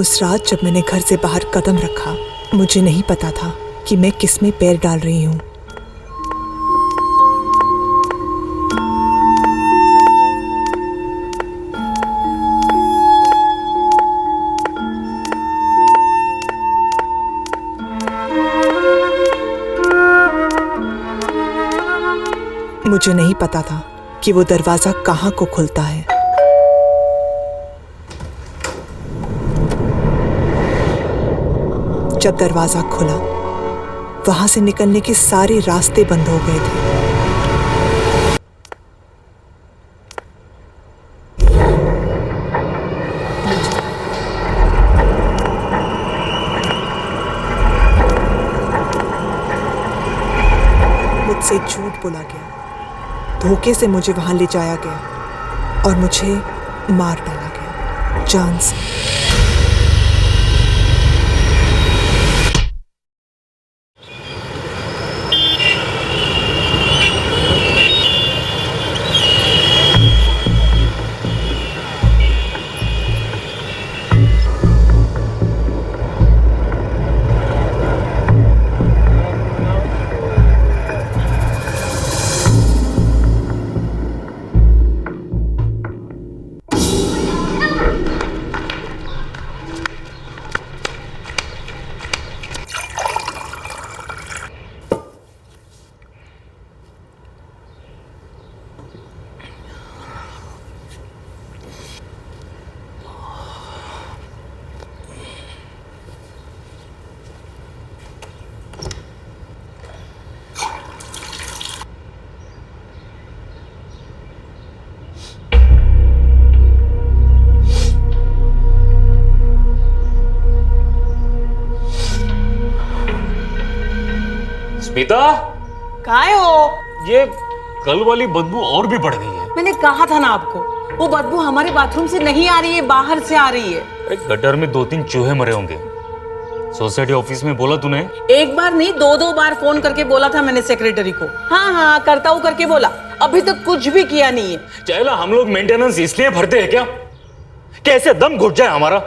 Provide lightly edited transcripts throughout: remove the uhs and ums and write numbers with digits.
उस रात जब मैंने घर से बाहर कदम रखा, मुझे नहीं पता था कि मैं किस में पैर डाल रही हूँ। मुझे नहीं पता था कि वो दरवाजा कहाँ को खुलता है। जब दरवाजा खुला, वहां से निकलने के सारे रास्ते बंद हो गए थे। मुझसे झूठ बोला गया, धोखे से मुझे वहां ले जाया गया और मुझे मार डाला गया जान से। स्मिता, काय हो? ये कल वाली बदबू और भी बढ़ गई है। मैंने कहा था ना आपको, वो बदबू हमारे बाथरूम से नहीं आ रही है, बाहर से आ रही है। एक गटर में 2-3 चूहे मरे होंगे। सोसाइटी ऑफिस में बोला तूने? एक बार नहीं, 2-2 बार फोन करके बोला था मैंने सेक्रेटरी को। हाँ हाँ करता हूँ करके बोला, अभी तक कुछ भी किया नहीं है। चला, हम लोग मेंटेनेंस इसलिए भरते हैं क्या? कैसे दम घुट जाए हमारा?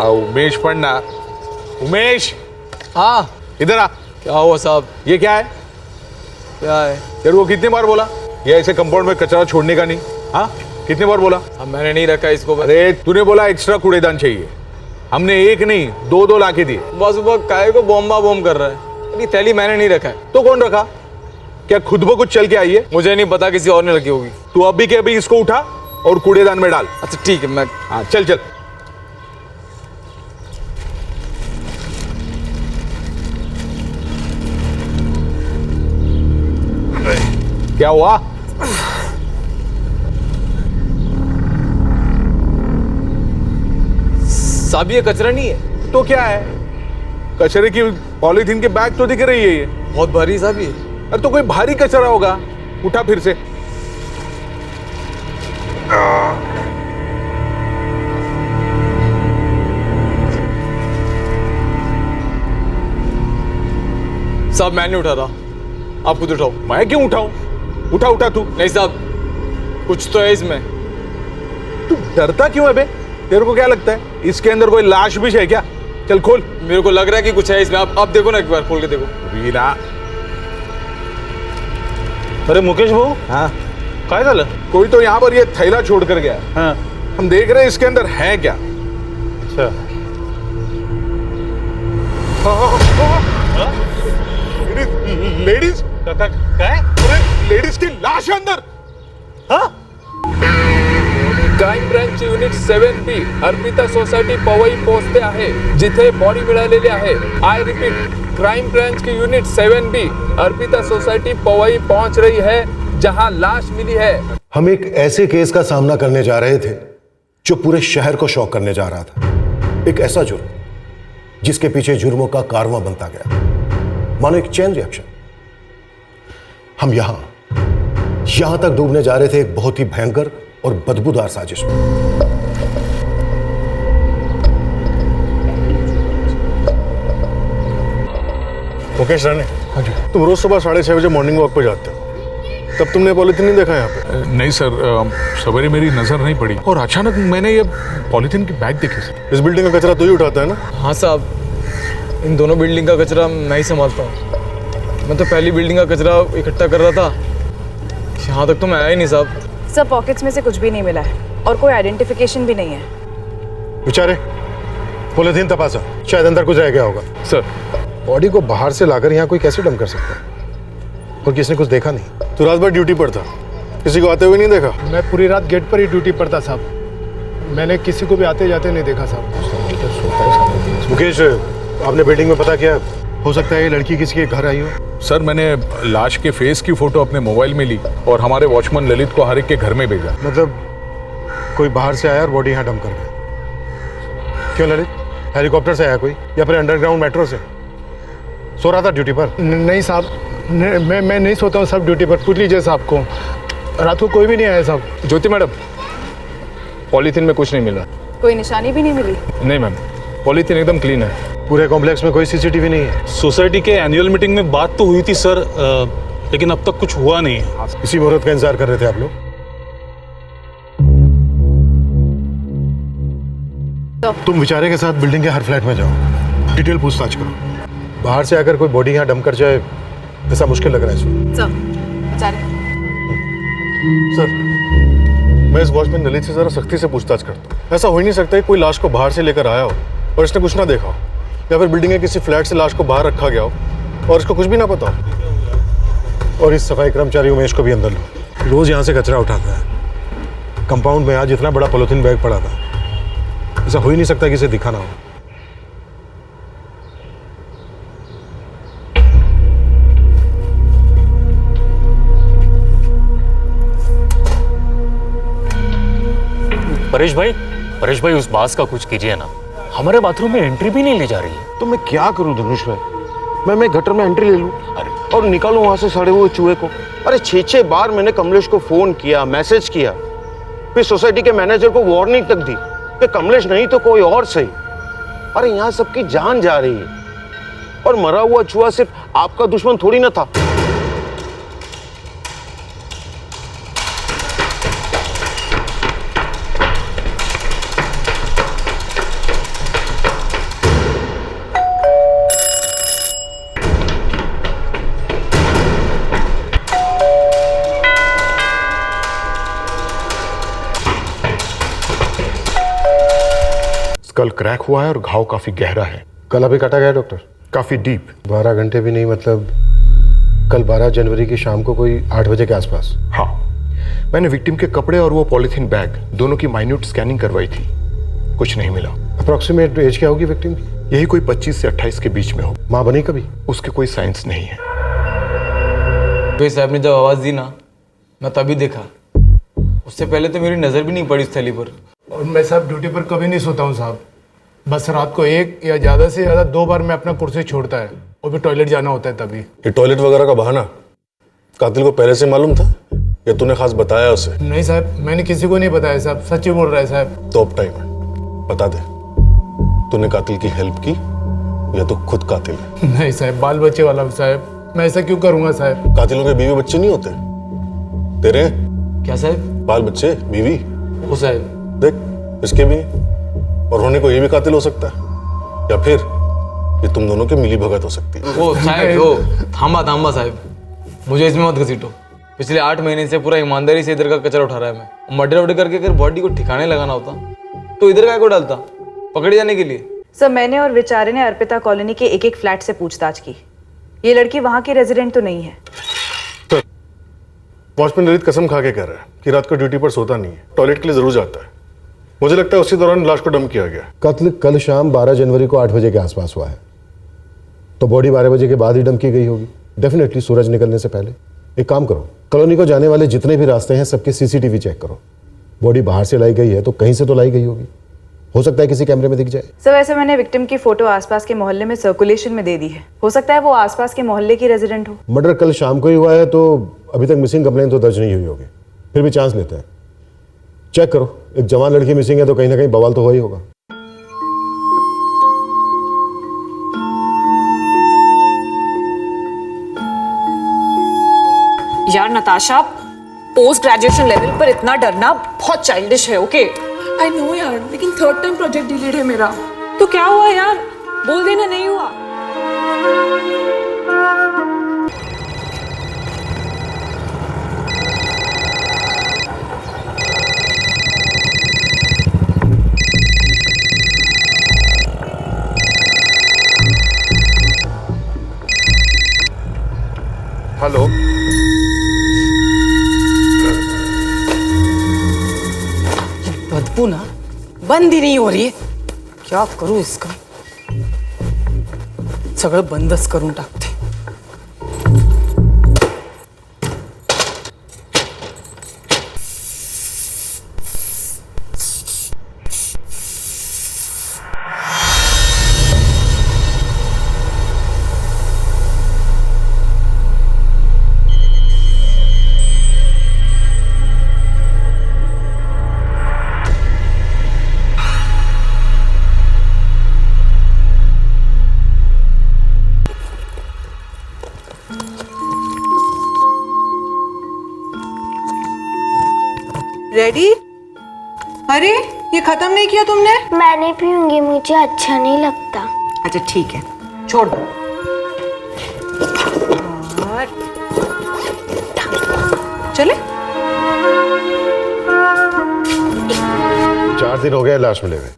उमेश पढ़ना। उमेश, हाँ इधर आ। क्या हुआ साहब? ये क्या है? क्या है? तेरे को कितनी बार बोला ये ऐसे कंपाउंड में कचरा छोड़ने का नहीं? हाँ, कितनी बार बोला? अब मैंने नहीं रखा इसको। अरे तूने बोला एक्स्ट्रा कूड़ेदान चाहिए, हमने एक नहीं 2-2 लाके दिए। सुबह सुबह काय को बॉम्बा बॉम्ब कर रहा है। अरे थैली मैंने नहीं रखा है। तो कौन रखा? क्या खुद ब कुछ चल के आई है? मुझे नहीं पता, किसी और ने रखी होगी। तू अभी के अभी इसको उठा और कूड़ेदान में डाल। अच्छा ठीक है, मैं हाँ चल चल। क्या हुआ? साहब ये कचरा नहीं है। तो क्या है? कचरे की पॉलीथीन के बैग तो दिख रही है ये। बहुत भारी साहब ये। अरे तो कोई भारी कचरा होगा, उठा फिर से। साहब मैं नहीं उठा रहा, आप खुद उठाओ। मैं क्यों उठाऊं? उठा उठा तू। नहीं साहब, कुछ तो है इसमें। तू डरता क्यों है बे? तेरे को क्या लगता है इसके अंदर कोई लाश भी है क्या? चल खोल। मेरे को लग रहा है कि कुछ है इसमें। आप देखो ना, एक बार खोल के देखो। वीरा। अरे मुकेश भाऊ, हाँ काय झालं? कोई तो यहाँ पर ये थैला छोड़ कर गया। हाँ, हम देख रहे हैं इसके अंदर है क्या। अच्छा। लेडीज काय? अरे लेडीज की लाश है अंदर। हाँ, crime branch unit 7B Arpita society Powai पोहोचते आहे, जिथे बॉडी मिळालेली आहे। आय रिपीट, क्राइम ब्रांच की unit 7B Arpita society Powai पहुंच रही है, जहां लाश मिली है। हम एक ऐसे केस का सामना करने जा रहे थे जो पूरे शहर को शॉक करने जा रहा था। एक ऐसा जुर्म जिसके पीछे जुर्मों का कारवां बनता गया, मानो एक चेन रिएक्शन। हम यहां तक डूबने जा रहे थे एक बहुत ही भयंकर और बदबूदार साजिश में। मुकेश राणे, हाँ जी। तुम रोज सुबह 6:30 बजे मॉर्निंग वॉक पे जाते हो, तब तुमने पॉलिथीन नहीं देखा यहाँ पे? नहीं सर, सवेरे मेरी नजर नहीं पड़ी और अचानक मैंने ये पॉलिथीन की बैग देखी सर। इस बिल्डिंग का कचरा तू ही उठाता है ना? हाँ साहब, इन दोनों बिल्डिंग का कचरा मैं ही संभालता हूँ। मैं तो पहली बिल्डिंग का कचरा इकट्ठा कर रहा था, यहाँ तक तो मैं आया ही नहीं साहब। सब पॉकेट्स में से कुछ भी नहीं मिला है और कोई आइडेंटिफिकेशन भी नहीं है। बेचारे पॉलिथीन तपासा, शायद अंदर कुछ रह गया होगा। सर, बॉडी को बाहर से लाकर यहाँ कोई कैसे डंप कर सकता है? और किसने कुछ देखा नहीं? तू रात भर ड्यूटी पर था, किसी को आते हुए नहीं देखा? मैं पूरी रात गेट पर ही ड्यूटी पर था साहब, मैंने किसी को भी आते जाते नहीं देखा साहब। मुकेश, आपने बिल्डिंग में पता किया? हो सकता है ये लड़की किसी के घर आई हो। सर मैंने लाश के फेस की फोटो अपने मोबाइल में ली और हमारे वॉचमैन ललित को हर एक के घर में भेजा। मतलब कोई बाहर से आया और बॉडी यहाँ डंप कर गया। क्यों ललित, हेलीकॉप्टर से आया कोई या फिर अंडरग्राउंड मेट्रो से? सो रहा था ड्यूटी पर? नहीं साहब, मैं नहीं सोता हूँ साहब ड्यूटी पर। पूछ लीजिए साहब को, रात को कोई भी नहीं आया साहब। ज्योति मैडम, पॉलीथीन में कुछ नहीं मिला। कोई निशानी भी नहीं मिली? नहीं मैम, पॉलीथीन एकदम क्लीन है। पूरे कॉम्प्लेक्स में कोई सीसीटीवी नहीं है? सोसाइटी के एनुअल मीटिंग में बात तो हुई थी सर, लेकिन अब तक कुछ हुआ नहीं है। इसी मुहूर्त का इंतजार कर रहे थे आप लोग? तुम विचारे के साथ बिल्डिंग के हर फ्लैट में जाओ, डिटेल पूछताछ करो। बाहर से आकर कोई बॉडी यहाँ डंप कर जाए ऐसा मुश्किल लग रहा है इसमें। सर, मैं इस वॉचमैन ललित से जरा सख्ती से पूछताछ करता हूँ। ऐसा हो ही नहीं सकता है कोई लाश को बाहर से लेकर आया हो और इसने कुछ ना देखा हो, या फिर बिल्डिंग के किसी फ्लैट से लाश को बाहर रखा गया हो और इसको कुछ भी ना पता हो। और इस सफाई कर्मचारी उमेश को भी अंदर लो, रोज यहाँ से कचरा उठाता है। कंपाउंड में आज इतना बड़ा पॉलिथीन बैग पड़ा था, ऐसा हो ही नहीं सकता कि इसे दिखा ना हो। परेश भाई उस बात का कुछ कीजिए ना, हमारे बाथरूम में एंट्री भी नहीं ले जा रही है। तो मैं क्या करूं धनुष भाई? मैं गटर में एंट्री ले लूं और निकालूं वहां से सड़े हुए चूहे को? अरे 6 बार मैंने कमलेश को फोन किया, मैसेज किया, फिर सोसाइटी के मैनेजर को वार्निंग तक दी कि कमलेश नहीं तो कोई और सही। अरे यहाँ सबकी जान जा रही है और मरा हुआ चूहा सिर्फ आपका दुश्मन थोड़ी ना था। कल क्रैक हुआ है और घाव काफी गहरा है। कल अभी काटा गया डॉक्टर? काफी डीप। 12 घंटे भी नहीं, मतलब कल 12 जनवरी की शाम को कोई 8 बजे के आसपास। हाँ, मैंने विक्टिम के कपड़े और वो पॉलिथीन बैग दोनों की माइन्यूट स्कैनिंग करवाई थी, कुछ नहीं मिला। अप्रोक्सीमेट एज क्या होगी विक्टिम की? यही कोई 25 से 28 के बीच में हो। माँ बनी कभी? उसके कोई साइंस नहीं है। भाई साहब ने जब आवाज़ दी ना, मैं तभी देखा। उससे पहले तो मेरी नज़र भी नहीं पड़ी इस थैली पर। और मैं साहब ड्यूटी पर कभी नहीं सोता हूँ साहब, बस रात को 1 या ज़्यादा से ज़्यादा 2 बार मैं अपना कुर्सी छोड़ता है, और भी टॉयलेट जाना होता है तभी। ये टॉयलेट वगैरह का बहाना कातिल को पहले से मालूम था या तूने खास बताया उसे? नहीं साहब, मैंने किसी को नहीं बताया साहब, सच ही बोल रहा है साहब। तो अब टाइम है, बता दे, तूने कातिल की हेल्प की या तो खुद कातिल है? नहीं साहब, बाल बच्चे वाला हूँ साहब, मैं ऐसा क्यों करूँगा साहब? कातिलों के बीवी बच्चे नहीं होते तेरे? क्या साहब? बाल बच्चे, बीवी। वो साहब देख, इसके भी, और होने को ये भी कातिल हो सकता है, या फिर ये तुम दोनों की मिली भगत हो सकती है। वो साहब, वो थांबा साहब, मुझे इसमें मत घसीटो। पिछले 8 महीने से पूरा ईमानदारी से इधर का कचरा उठा रहा है मैं। मर्डर वर्डर करके अगर बॉडी को ठिकाने लगाना होता तो इधर काय को डालता, पकड़े जाने के लिए। सर, मैंने और विचारे ने अर्पिता कॉलोनी के एक फ्लैट से पूछताछ की। ये लड़की वहाँ की रेजिडेंट तो नहीं है। वॉचमैन ललित कसम खा के कह रहा है कि रात को ड्यूटी पर सोता नहीं है, टॉयलेट के लिए जरूर जाता है। मुझे लगता है उसी दौरान लाश को डंप किया गया। कत्ल कल शाम 12 जनवरी को 8 बजे के आसपास हुआ है, तो बॉडी 12 बजे के बाद ही डंप की गई होगी, डेफिनेटली सूरज निकलने से पहले। एक काम करो, कॉलोनी को जाने वाले जितने भी रास्ते हैं सबके सीसीटीवी चेक करो। बॉडी बाहर से लाई गई है तो कहीं से तो लाई गई होगी, हो सकता है किसी कैमरे में दिख जाए। सर, वैसे मैंने विक्टिम की फोटो आसपास के मोहल्ले में सर्कुलेशन में दे दी है, हो सकता है वो आसपास के मोहल्ले की रेजिडेंट हो। मर्डर कल शाम को ही हुआ है तो अभी तक मिसिंग कंप्लेंट तो दर्ज नहीं हुई होगी, फिर भी चांस लेते हैं। चेक करो, एक जवान लड़की मिसिंग है तो कहीं ना कहीं बवाल तो हो ही होगा। यार नताशा, पोस्ट ग्रेजुएशन लेवल पर इतना डरना बहुत चाइल्डिश है। ओके आई नो यार, लेकिन 3rd टाइम प्रोजेक्ट डिलीट है मेरा। तो क्या हुआ यार, बोल देना नहीं हुआ। हेलो, बदबू ना बंद ही नहीं हो रही है, क्या करूं इसका, सगळं बंदच करून टाकते। रेडी? अरे ये खत्म नहीं किया तुमने? मैं नहीं पीऊंगी, मुझे अच्छा नहीं लगता। अच्छा ठीक है, छोड़ दो। और चले। 4 दिन हो गए लाश मिले हुए,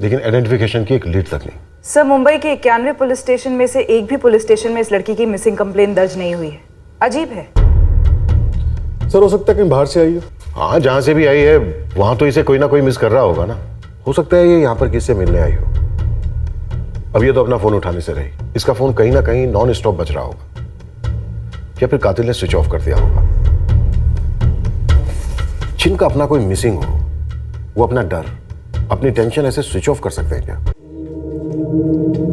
लेकिन आइडेंटिफिकेशन की एक लीड तक नहीं। सर, मुंबई के 91 पुलिस स्टेशन में से एक भी पुलिस स्टेशन में इस लड़की की मिसिंग कंप्लेंट दर्ज नहीं हुई है। अजीब है। सर हो सकता है कहीं बाहर से आई हो। हाँ, जहां से भी आई है वहां तो इसे कोई ना कोई मिस कर रहा होगा ना। हो सकता है ये यहाँ पर किससे मिलने आई हो। अब ये तो अपना फोन उठाने से रही, इसका फोन कहीं ना कहीं नॉन स्टॉप बज रहा होगा, या फिर कातिल ने स्विच ऑफ कर दिया होगा। जिनका अपना कोई मिसिंग हो वो अपना डर, अपनी टेंशन ऐसे स्विच ऑफ कर सकते हैं क्या?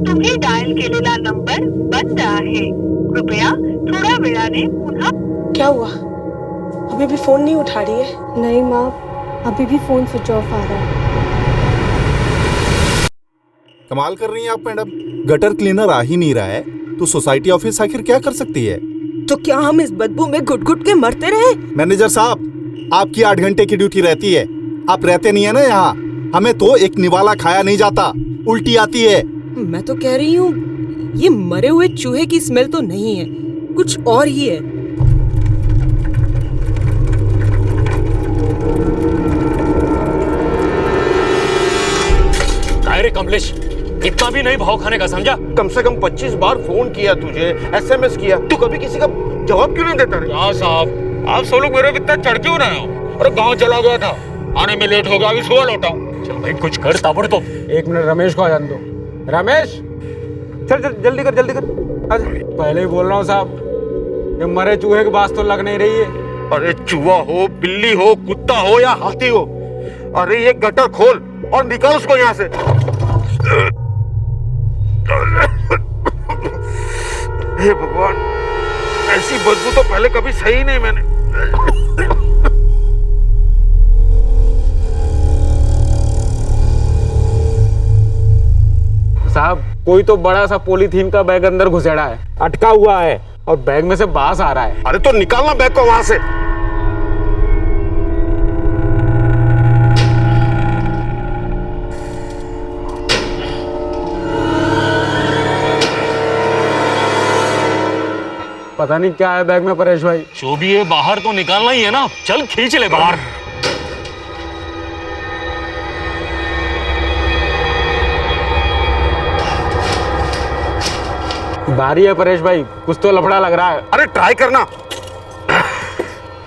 तुम्ही डायल केलेला नंबर बंद आहे, कृपया थोड्या वेळाने पुन्हा। क्या हुआ, अभी भी फोन नहीं उठा रही है? नहीं माँ, अभी भी फोन स्विच ऑफ आ रहा है। कमाल कर रही हैं आप मैडम, गटर क्लीनर आ ही नहीं रहा है तो सोसाइटी ऑफिस आखिर क्या कर सकती है? तो क्या हम इस बदबू में घुट घुट के मरते रहे? मैनेजर साहब, आपकी 8 घंटे की ड्यूटी रहती है, आप रहते नहीं है ना यहाँ। हमें तो एक निवाला खाया नहीं जाता, उल्टी आती है। मैं तो कह रही हूँ ये मरे हुए चूहे की स्मेल तो नहीं है, कुछ और ही है। अरे कमलेश, इतना भी नहीं भाव खाने का, समझा? कम से कम 25 बार फोन किया तुझे, SMS किया, तू कभी किसी का जवाब क्यों नहीं देता रे? क्या साहब, आप सब लोग मेरे पे इतना चढ़ क्यों रहे हो? अरे गांव चला गया था, आने में लेट हो गया, अभी सुबह लौटा हूँ। चल भाई कुछ कर ताबड़तोड़। 1 मिनट रमेश को आ जाने दो। रमेश, चल चल जल्दी कर जल्दी कर। पहले ही बोल रहा हूँ साहब, ये मरे चूहे की बात तो लग नहीं रही है। अरे चूहा हो, बिल्ली हो, कुत्ता हो या हाथी हो, अरे ये गटर खोल और निकाल उसको यहाँ से। हे भगवान, ऐसी बदबू तो पहले कभी सही नहीं मैंने। साहब, कोई तो बड़ा सा पॉलीथीन का बैग अंदर घुसेड़ा है, अटका हुआ है और बैग में से बांस आ रहा है। अरे तो निकालना बैग को वहां से। पता नहीं क्या है बैग में परेश भाई। जो भी है बाहर तो निकालना ही है ना, चल खींच ले बाहर। बारी है परेश भाई, कुछ तो लफड़ा लग रहा है। अरे ट्राई करना।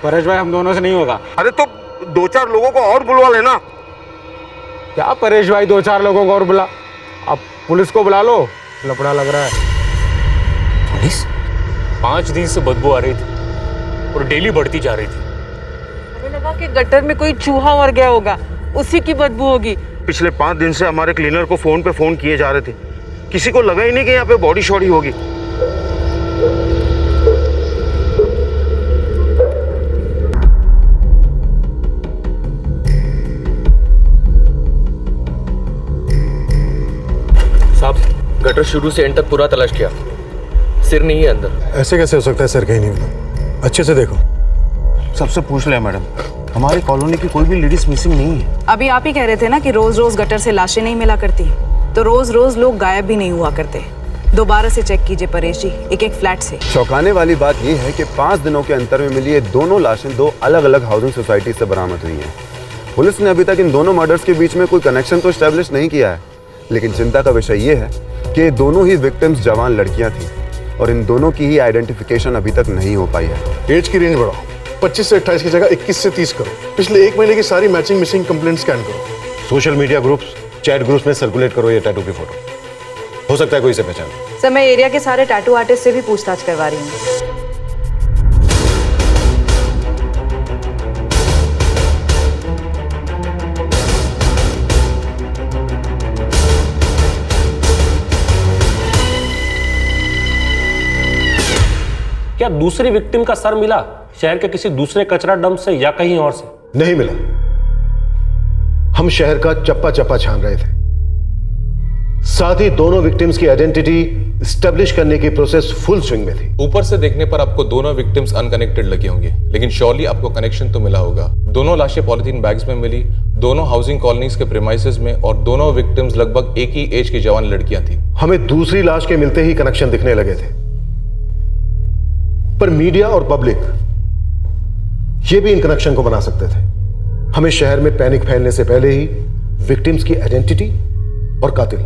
परेश भाई, हम दोनों से नहीं होगा। अरे तो 2-4 लोगों को और बुलवा लेना। क्या परेश भाई, 2-4 लोगों को और बुला, अब पुलिस को बुला लो, लफड़ा लग रहा है। पुलिस? 5 दिन से बदबू आ रही थी और डेली बढ़ती जा रही थी। हमें लगा कि गटर में कोई चूहा मर गया होगा, उसी की बदबू होगी। पिछले 5 दिन से हमारे क्लीनर को फोन पे फोन किए जा रहे थे, किसी को लगा ही नहीं कि यहाँ पे बॉडी शॉडी होगी। साहब गटर शुरू से एंड तक पूरा तलाश किया, सिर नहीं है अंदर। ऐसे कैसे हो सकता है? सर कहीं नहीं मिला। अच्छे से देखो। सबसे पूछ लिया मैडम, हमारी कॉलोनी की कोई भी लेडीज मिसिंग नहीं है। अभी आप ही कह रहे थे ना कि रोज रोज गटर से लाशें नहीं मिला करती, तो रोज रोज लोग गायब भी नहीं हुआ करते। दोबारा से चेक कीजिए परेश जी, एक एक फ्लैट से। चौंकाने वाली बात यह है कि 5 दिनों के अंतर में मिली ये दोनों लाशें 2 अलग अलग हाउसिंग सोसाइटी से बरामद हुई हैं। पुलिस ने अभी तक इन दोनों मर्डर्स के बीच में कोई कनेक्शन तो एस्टेब्लिश नहीं किया है, लेकिन चिंता का विषय ये है कि दोनों ही विक्टिम्स जवान लड़कियां थीं और इन दोनों की ही आइडेंटिफिकेशन अभी तक नहीं हो पाई है। एज की रेंज बढ़ाओ, 25 से 28 की जगह 21 से 30 करो। पिछले 1 महीने की सारी मैचिंग मिसिंग कंप्लेंट स्कैन करो। Social media groups, chat groups में सर्कुलेट करो ये टैटू की फोटो। हो सकता है कोई इसे पहचान। सर मैं एरिया के सारे टैटू आर्टिस्ट से भी पूछताछ करवा रही हूँ। क्या दूसरी विक्टिम का सर मिला शहर के किसी दूसरे कचरा डंप से या कहीं और से? नहीं मिला। हम शहर का चप्पा चप्पा छान रहे थे। साथ ही दोनों विक्टिम्स की आइडेंटिटी एस्टेब्लिश करने की प्रोसेस फुल स्विंग में थी। ऊपर से देखने पर आपको दोनों विक्टिम्स अनकनेक्टेड लगी होंगी, लेकिन श्योरली आपको कनेक्शन तो मिला होगा। दोनों लाशें पॉलिथीन बैग्स में मिली, दोनों हाउसिंग कॉलोनीज के प्रीमाइसेस में, और दोनों विक्टिम्स लगभग एक ही एज की जवान लड़कियां थी। हमें दूसरी लाश के मिलते ही कनेक्शन दिखने लगे थे, पर मीडिया और पब्लिक ये भी इन कनेक्शन को बना सकते थे। हमें शहर में पैनिक फैलने से पहले ही विक्टिम्स की आइडेंटिटी और कातिल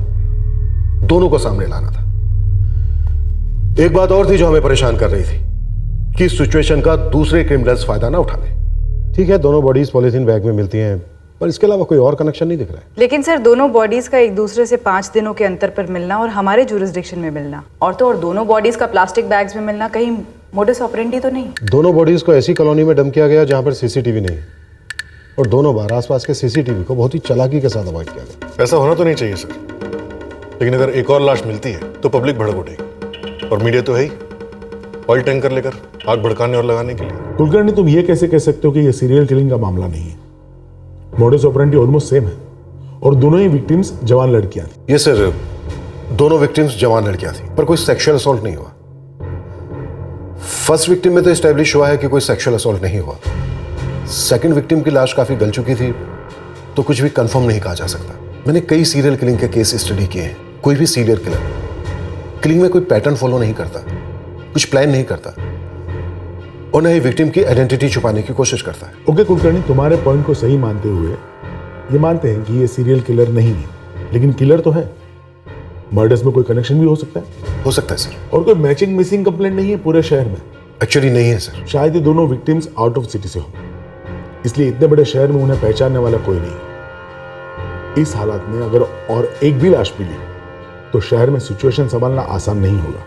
दोनों को सामने लाना था। एक बात और थी जो हमें परेशान कर रही थी कि इस सिचुएशन का दूसरे क्रिमिनल्स फायदा ना उठा लें। ठीक है, दोनों बॉडीज पॉलिथीन बैग में मिलती हैं, पर इसके अलावा कोई और कनेक्शन नहीं दिख रहा है। लेकिन सर दोनों बॉडीज का एक दूसरे से 5 दिनों के अंतर पर मिलना और हमारे जुरिस्डिक्शन में मिलना, और तो और दोनों बॉडीज का प्लास्टिक बैग्स में मिलना, कहीं मोडस ऑपरेंडी तो नहीं? दोनों बॉडीज को ऐसी कॉलोनी में डंप किया गया जहां पर सीसीटीवी नहीं, और दोनों बार आसपास के सीसीटीवी को बहुत ही चालाकी के साथ अवॉइड किया गया। ऐसा होना तो नहीं चाहिए सर, लेकिन अगर एक और लाश मिलती है तो पब्लिक भड़क उठेगी, और मीडिया तो है ही ऑयल टैंकर लेकर आग भड़काने और लगाने के लिए। कुलकर्णी, तुम ये कैसे कह सकते हो कि ये सीरियल किलिंग का मामला नहीं है? मोडस ऑपरेंडी ऑलमोस्ट सेम है, और दोनों ही विक्टिम्स जवान लड़कियां थी। ये सर, दोनों विक्टिम्स जवान लड़कियां थी, पर कोई सेक्सुअल असॉल्ट नहीं हुआ। फर्स्ट विक्टिम में तो एस्टैब्लिश हुआ है कि कोई सेक्सुअल असॉल्ट नहीं हुआ। सेकंड विक्टिम की लाश काफी गल चुकी थी, तो कुछ भी कंफर्म नहीं कहा जा सकता। मैंने कई सीरियल किलिंग के केस स्टडी किए हैं। कोई भी सीरियल किलिंग में कोई पैटर्न फॉलो नहीं करता, कुछ प्लान नहीं करता, और न ही विक्टिम की आइडेंटिटी छुपाने की कोशिश करता है। ओके कुलकर्णी, तुम्हारे पॉइंट को सही मानते हुए ये मानते हैं कि ये सीरियल किलर नहीं है, लेकिन किलर तो है। मर्डर्स में कोई कनेक्शन भी हो सकता है। हो सकता है सर। और कोई मैचिंग मिसिंग कंप्लेंट नहीं है पूरे शहर में? एक्चुअली नहीं है सर। शायद ये दोनों विक्टिम्स आउट ऑफ सिटी से हो, इसलिए इतने बड़े शहर में उन्हें पहचानने वाला कोई नहीं। इस हालात में अगर और एक भी लाश मिली तो शहर में सिचुएशन संभालना आसान नहीं होगा।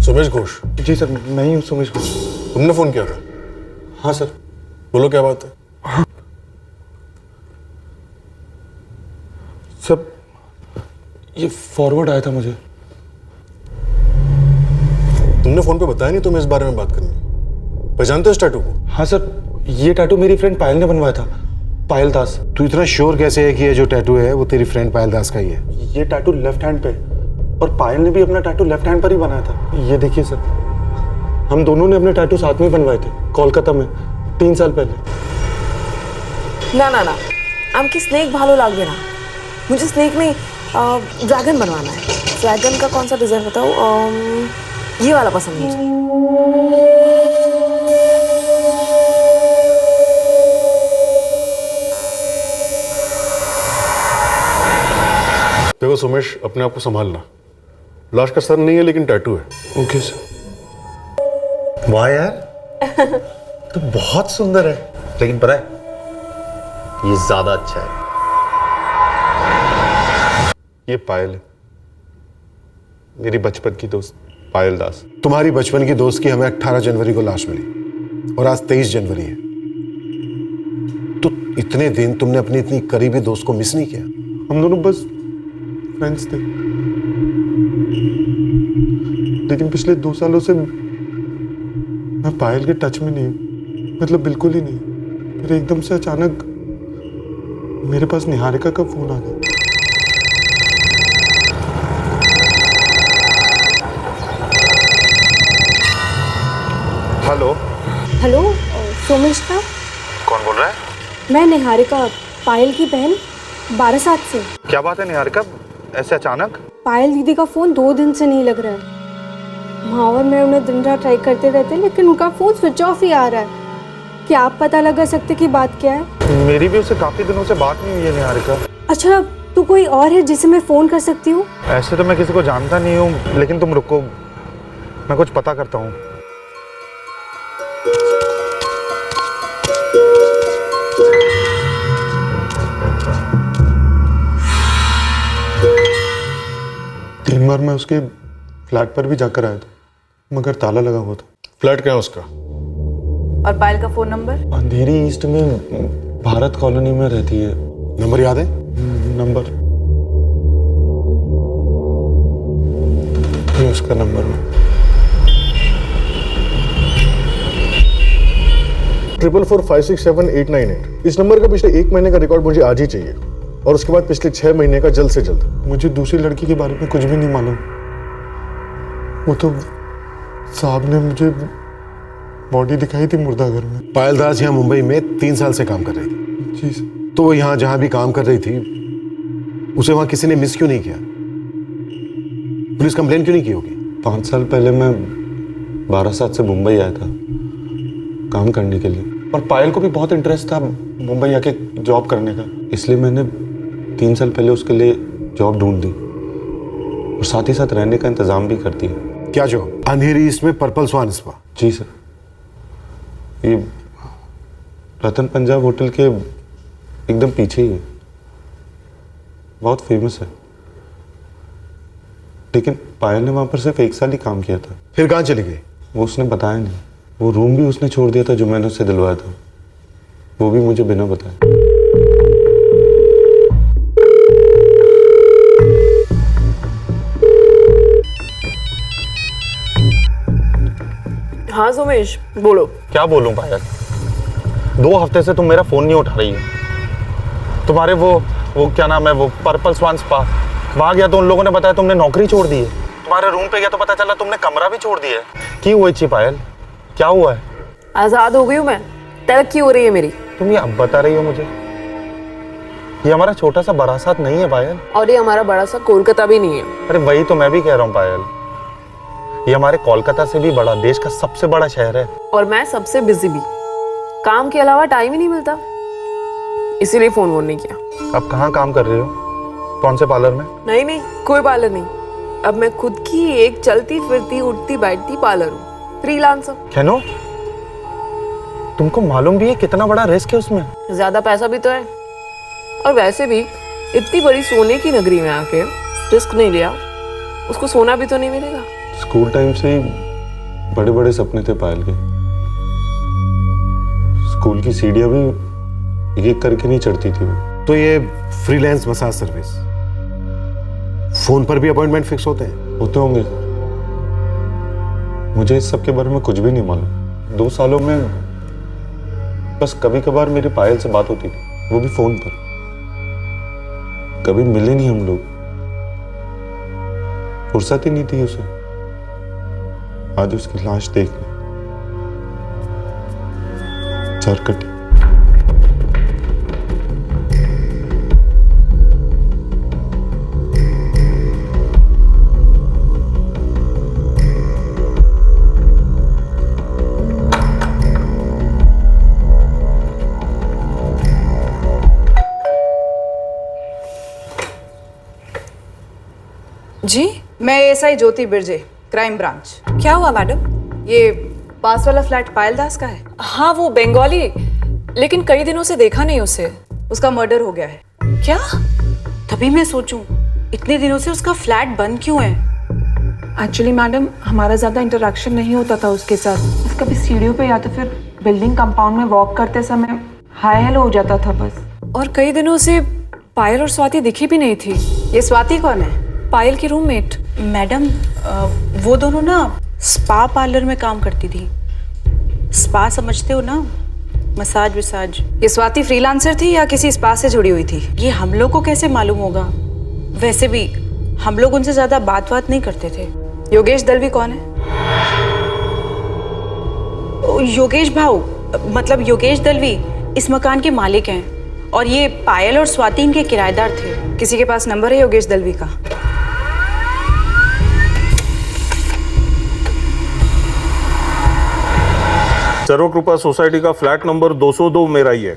सुमेश घोष? जी सर, मैं ही हूँ सुमेश घोष। तुमने फोन किया था? हाँ सर। बोलो क्या बात है? हाँ सर, ये फॉरवर्ड आया था मुझे। तुमने फोन पे बताया नहीं तुम्हें इस बारे में बात करनी? पहचानते हो इस टैटू को? हाँ सर, ये टैटू मेरी फ्रेंड पायल ने बनवाया था, पायल दास। तू इतना श्योर कैसे है कि ये जो टैटू है वो तेरी फ्रेंड पायल दास का ही है? ये टैटू लेफ्ट हैंड पे, और पायल ने भी अपना टैटू लेफ्ट हैंड पर ही बनाया था। ये देखिए सर, हम दोनों ने अपने टैटू साथ में बनवाए थे कोलकाता में 3 साल पहले। ना ना ना, आमकी स्नेक भालो लागबे ना। मुझे स्नेक नहीं, ड्रैगन बनवाना है। ड्रैगन का कौन सा डिजाइन बताओ? ये वाला पसंद है मुझे। देखो सुमेश, अपने आप को संभालना। लाश का सर नहीं है लेकिन टैटू है। Okay sir. वाह यार, तो बहुत सुंदर है, लेकिन पता है ये ज्यादा अच्छा है। ये पायल है, मेरी बचपन की दोस्त पायल दास। तुम्हारी बचपन की दोस्त की हमें 18 जनवरी को लाश मिली, और आज 23 जनवरी है। तो इतने दिन तुमने अपनी इतनी करीबी दोस्त को मिस नहीं किया? हम दोनों बस फ्रेंड्स थे, लेकिन पिछले 2 सालों से मैं पायल के टच में नहीं हूँ, मतलब बिल्कुल ही नहीं। फिर एकदम से अचानक मेरे पास निहारिका का फोन आ गया। हेलो। हेलो सोमिश्रा, कौन बोल रहा है? मैं निहारिका, पायल की बहन, बारासात से। क्या बात है निहारिका, ऐसे अचानक? पायल दीदी का फोन 2 दिन से नहीं लग रहा है। माँ और मैं उन्हें दिन रात ट्राई करते रहते हैं, लेकिन उनका फोन स्विच ऑफ ही आ रहा है। क्या आप पता लगा सकते कि बात क्या है? मेरी भी उससे काफी दिनों से बात नहीं हुई है निहारिका। अच्छा, तो कोई और है जिसे मैं फोन कर सकती हूँ? ऐसे तो मैं किसी को जानता नहीं हूँ, लेकिन तुम रुको, मैं कुछ पता करता हूँ। तीन बार मैं उसके फ्लैट पर भी जाकर आया था, मगर ताला लगा हुआ था। फ्लैट कहाँ है उसका? और पायल का फोन नंबर? अंधेरी ईस्ट में भारत कॉलोनी में रहती है। नंबर याद है? नंबर ये उसका नंबर है। 445678898। इस नंबर का पिछले 1 महीने का रिकॉर्ड मुझे आज ही चाहिए, और उसके बाद पिछले 6 महीने का जल्द से जल्द। मुझे दूसरी लड़की के बारे में कुछ भी नहीं मालूम। वो तो साहब ने मुझे बॉडी दिखाई थी मुर्दा घर में। पायल दास यहाँ मुंबई में 3 साल से काम कर रही थी। जी सर। तो वो यहाँ जहाँ भी काम कर रही थी, उसे वहाँ किसी ने मिस क्यों नहीं किया? पुलिस कंप्लेन क्यों नहीं की होगी? 5 साल पहले मैं बारासात से मुंबई आया था काम करने के लिए, और पायल को भी बहुत इंटरेस्ट था मुंबई आके जॉब करने का, इसलिए मैंने 3 साल पहले उसके लिए जॉब ढूंढ दी, और साथ ही साथ रहने का इंतजाम भी कर दिया। क्या जॉब? अंधेरी इसमें पर्पल स्वान स्पा? जी सर, ये रतन पंजाब होटल के एकदम पीछे ही है, बहुत फेमस है। लेकिन पायल ने वहाँ पर सिर्फ 1 साल ही काम किया था। फिर कहाँ चली गई? वो उसने बताया नहीं। वो रूम भी उसने छोड़ दिया था जो मैंने उससे दिलवाया था, वो भी मुझे बिना बताए। हाँ सोमेश, बोलो। क्या बोलूं पायल, 2 हफ्ते से तुम मेरा फोन नहीं उठा रही हो। तुम्हारे वो क्या नाम है, वो पर्पल स्वान स्पा, वहां गया तो उन लोगों ने बताया तुमने नौकरी छोड़ दी है। तुम्हारे रूम पे गया तो पता चला तुमने कमरा भी छोड़ दिया है। क्यों हुई पायल, क्या हुआ है? आजाद हो गई हूँ मैं, तरक्की हो रही है मेरी। तुम ये अब बता रही हो मुझे? ये हमारा छोटा सा बारासात नहीं है पायल, और ये हमारा बड़ा सा कोलकाता भी नहीं है। अरे वही तो मैं भी कह रहा हूँ पायल, ये हमारे कोलकाता से भी बड़ा, देश का सबसे बड़ा शहर है। और मैं सबसे बिजी भी, काम के अलावा टाइम ही नहीं मिलता, इसीलिए फोन नहीं किया। अब कहाँ काम कर रही हो? कौन से पार्लर में? नहीं, कोई पार्लर नहीं। अब मैं खुद की एक चलती फिरती उठती बैठती पार्लर हूँ, फ्रीलांसर। कैनो, तुमको मालूम भी है कितना बड़ा रिस्क है उसमें? ज्यादा पैसा भी तो है, और वैसे भी इतनी बड़ी सोने की नगरी में आके रिस्क नहीं लिया, उसको सोना भी तो नहीं मिलेगा। स्कूल टाइम से ही बड़े बड़े सपने थे पायल के। स्कूल की सीढ़ियां भी एक करके नहीं चढ़ती थी वो। तो ये फ्रीलांस मसाज सर्विस, फोन पर भी अपॉइंटमेंट फिक्स होते हैं? होते होंगे। मुझे इस सब के बारे में कुछ भी नहीं मालूम। 2 सालों में बस कभी कभार मेरी पायल से बात होती थी, वो भी फोन पर। कभी मिले नहीं हम लोग, फुर्सत ही नहीं थी उसे। आज उसकी लाश देख ली, सर कटी। जी, मैं एएसआई ज्योति बिरजे, क्राइम ब्रांच। क्या हुआ मैडम? ये पास वाला फ्लैट पायल दास का है? हाँ, वो बंगाली, लेकिन कई दिनों से देखा नहीं उसे। उसका मर्डर हो गया है। क्या? तभी मैं सोचूं, इतने दिनों से उसका फ्लैट बंद क्यों है? एक्चुअली मैडम, हमारा ज़्यादा इंटरेक्शन नहीं होता था उसके साथ। कभी सीढ़ियों पे या तो फिर बिल्डिंग कंपाउंड में वॉक करते समय हाय हेलो हो जाता था बस। और कई दिनों से पायल और स्वाति दिखी भी नहीं थी। ये स्वाति कौन है? पायल की रूममेट। मैडम वो दोनों ना स्पा पार्लर में काम करती थी। स्पा समझते हो ना, मसाज विसाज। ये स्वाति फ्रीलांसर थी या किसी स्पा से जुड़ी हुई थी? ये हम लोग को कैसे मालूम होगा? वैसे भी हम लोग उनसे ज्यादा बात नहीं करते थे। योगेश दलवी कौन है? योगेश भाऊ, मतलब योगेश दलवी इस मकान के मालिक हैं और ये पायल और स्वाति इनके किराएदार थे। किसी के पास नंबर है योगेश दलवी का? सर्वकृपा सोसाइटी का फ्लैट नंबर 202 मेरा ही है,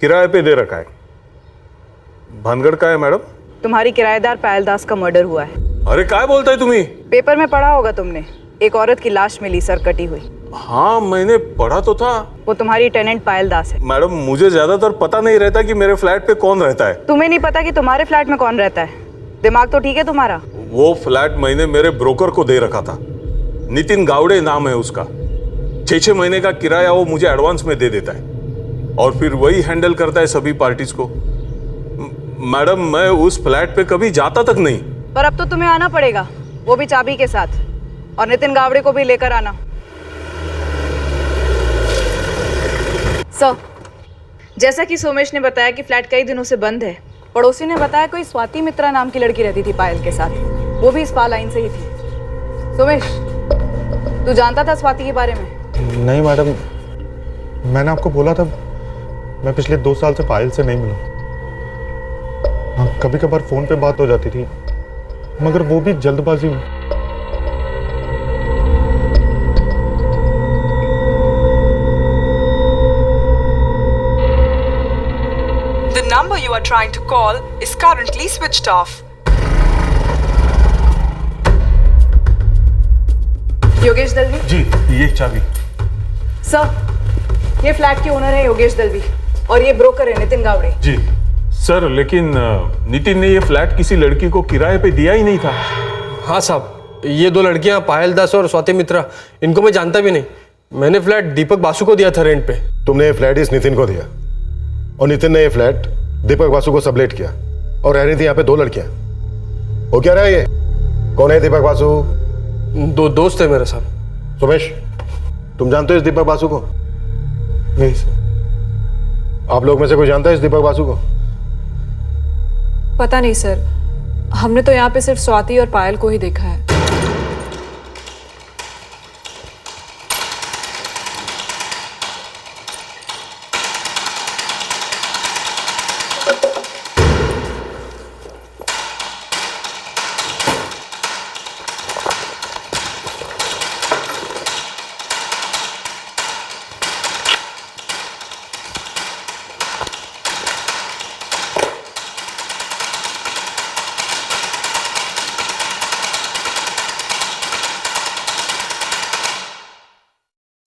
किराए पे दे रखा है। भानगढ़ का है मैडम? तुम्हारी किराएदार पायल दास का मर्डर हुआ है। अरे क्या बोलता है तुम्ही? पेपर में पढ़ा होगा तुमने, एक औरत की लाश मिली सर कटी हुई। हाँ मैंने पढ़ा तो था। वो तुम्हारी टेनेंट पायल दास है। मैडम मुझे ज्यादातर पता नहीं रहता कि मेरे फ्लैट पे कौन रहता है। तुम्हें नहीं पता कि तुम्हारे फ्लैट में कौन रहता है? दिमाग तो ठीक है तुम्हारा? वो फ्लैट मैंने मेरे ब्रोकर को दे रखा था, नितिन गावड़े नाम है उसका। 6 महीने का किराया वो मुझे एडवांस में दे देता है और फिर वही हैंडल करता है सभी पार्टीज को। मैडम मैं उस फ्लैट पे कभी जाता तक नहीं। पर अब तो तुम्हें आना पड़ेगा, वो भी चाबी के साथ, और नितिन गावड़े को भी लेकर आना। सर, जैसा कि सोमेश ने बताया कि फ्लैट कई दिनों से बंद है। पड़ोसी ने बताया कोई स्वाति मित्रा नाम की लड़की रहती थी पायल के साथ, वो भी स्पा लाइन से ही थी। सोमेश, तू जानता था स्वाति के बारे में? नहीं मैडम, मैंने आपको बोला था मैं पिछले 2 साल से पायल से नहीं मिला। हाँ, कभी कभार फोन पे बात हो जाती थी, मगर वो भी जल्दबाजी में। The number you are trying to call is currently switched off. Yogesh Dalvi? जी, ये चाबी। सर, ये फ्लैट के ओनर है योगेश दलवी और ये ब्रोकर है नितिन गावड़े। जी सर, लेकिन नितिन ने ये फ्लैट किसी लड़की को किराए पे दिया ही नहीं था। हाँ साहब, ये 2 लड़कियां पायल दास और स्वाति मित्रा, इनको मैं जानता भी नहीं। मैंने फ्लैट दीपक बासु को दिया था रेंट पे। तुमने ये फ्लैट इस नितिन को दिया और नितिन ने ये फ्लैट दीपक बासु को सबलेट किया और रह रही थी यहाँ पे 2 लड़कियां। वो क्या रहा है ये? कौन है दीपक बासु? 2 दोस्त है मेरे साहब। सुमेश, तुम जानते हो इस दीपक बासु को? नहीं सर। आप लोग में से कोई जानता है इस दीपक बासु को? पता नहीं सर, हमने तो यहाँ पे सिर्फ स्वाति और पायल को ही देखा है।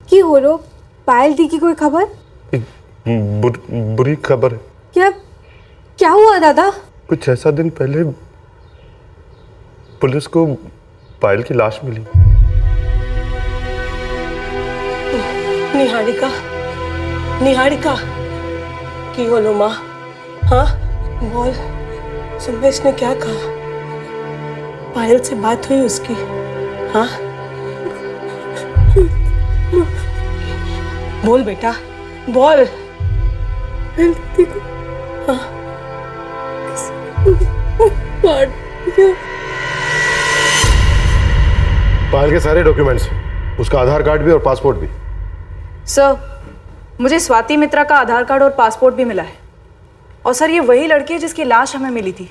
की हो रो? पायल दी की कोई खबर? बुरी खबर है। क्या क्या हुआ दादा? कुछ 6-7 दिन पहले पुलिस को पायल की लाश मिली। निहारिका, निहारिका की होलो माँ? हाँ बोल, सुमेश ने क्या कहा? पायल से बात हुई उसकी? हाँ बोल बेटा, बोल। हाँ पायल के सारे डॉक्यूमेंट्स, उसका आधार कार्ड भी और पासपोर्ट भी। सर, मुझे स्वाति मित्रा का आधार कार्ड और पासपोर्ट भी मिला है। और सर, ये वही लड़की है जिसकी लाश हमें मिली थी।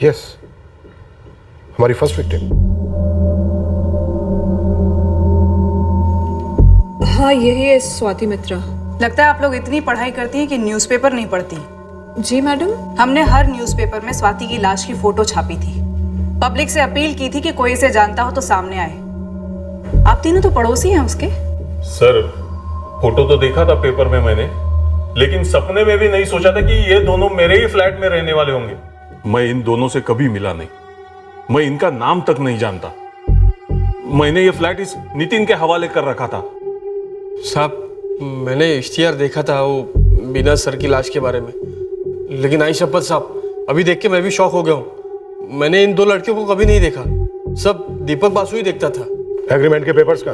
यस, हमारी फर्स्ट विक्टिम। हाँ, यही है स्वाति मित्रा। लगता है आप लोग इतनी पढ़ाई करती हैं कि न्यूज़पेपर नहीं पढ़ती। जी मैडम। हमने हर न्यूज़पेपर में स्वाति की लाश की फोटो छापी थी। पब्लिक से अपील की थी कि कोई इसे जानता हो तो सामने आए। आप तीनों तो पड़ोसी हैं उसके। सर, फोटो तो देखा था पेपर में मैंने, लेकिन सपने में भी नहीं सोचा था कि ये दोनों मेरे ही फ्लैट में रहने वाले होंगे। मैं इन दोनों से कभी मिला नहीं, मैं इनका नाम तक नहीं जानता। मैंने ये फ्लैट इस नितिन के हवाले कर रखा था। साहब मैंने इश्तिहार देखा था वो बिना सर की लाश के बारे में, लेकिन आई शपथ साहब अभी देख के मैं भी शॉक हो गया हूँ। मैंने इन दो लड़कियों को कभी नहीं देखा, सब दीपक बासु ही देखता था। एग्रीमेंट के पेपर्स का।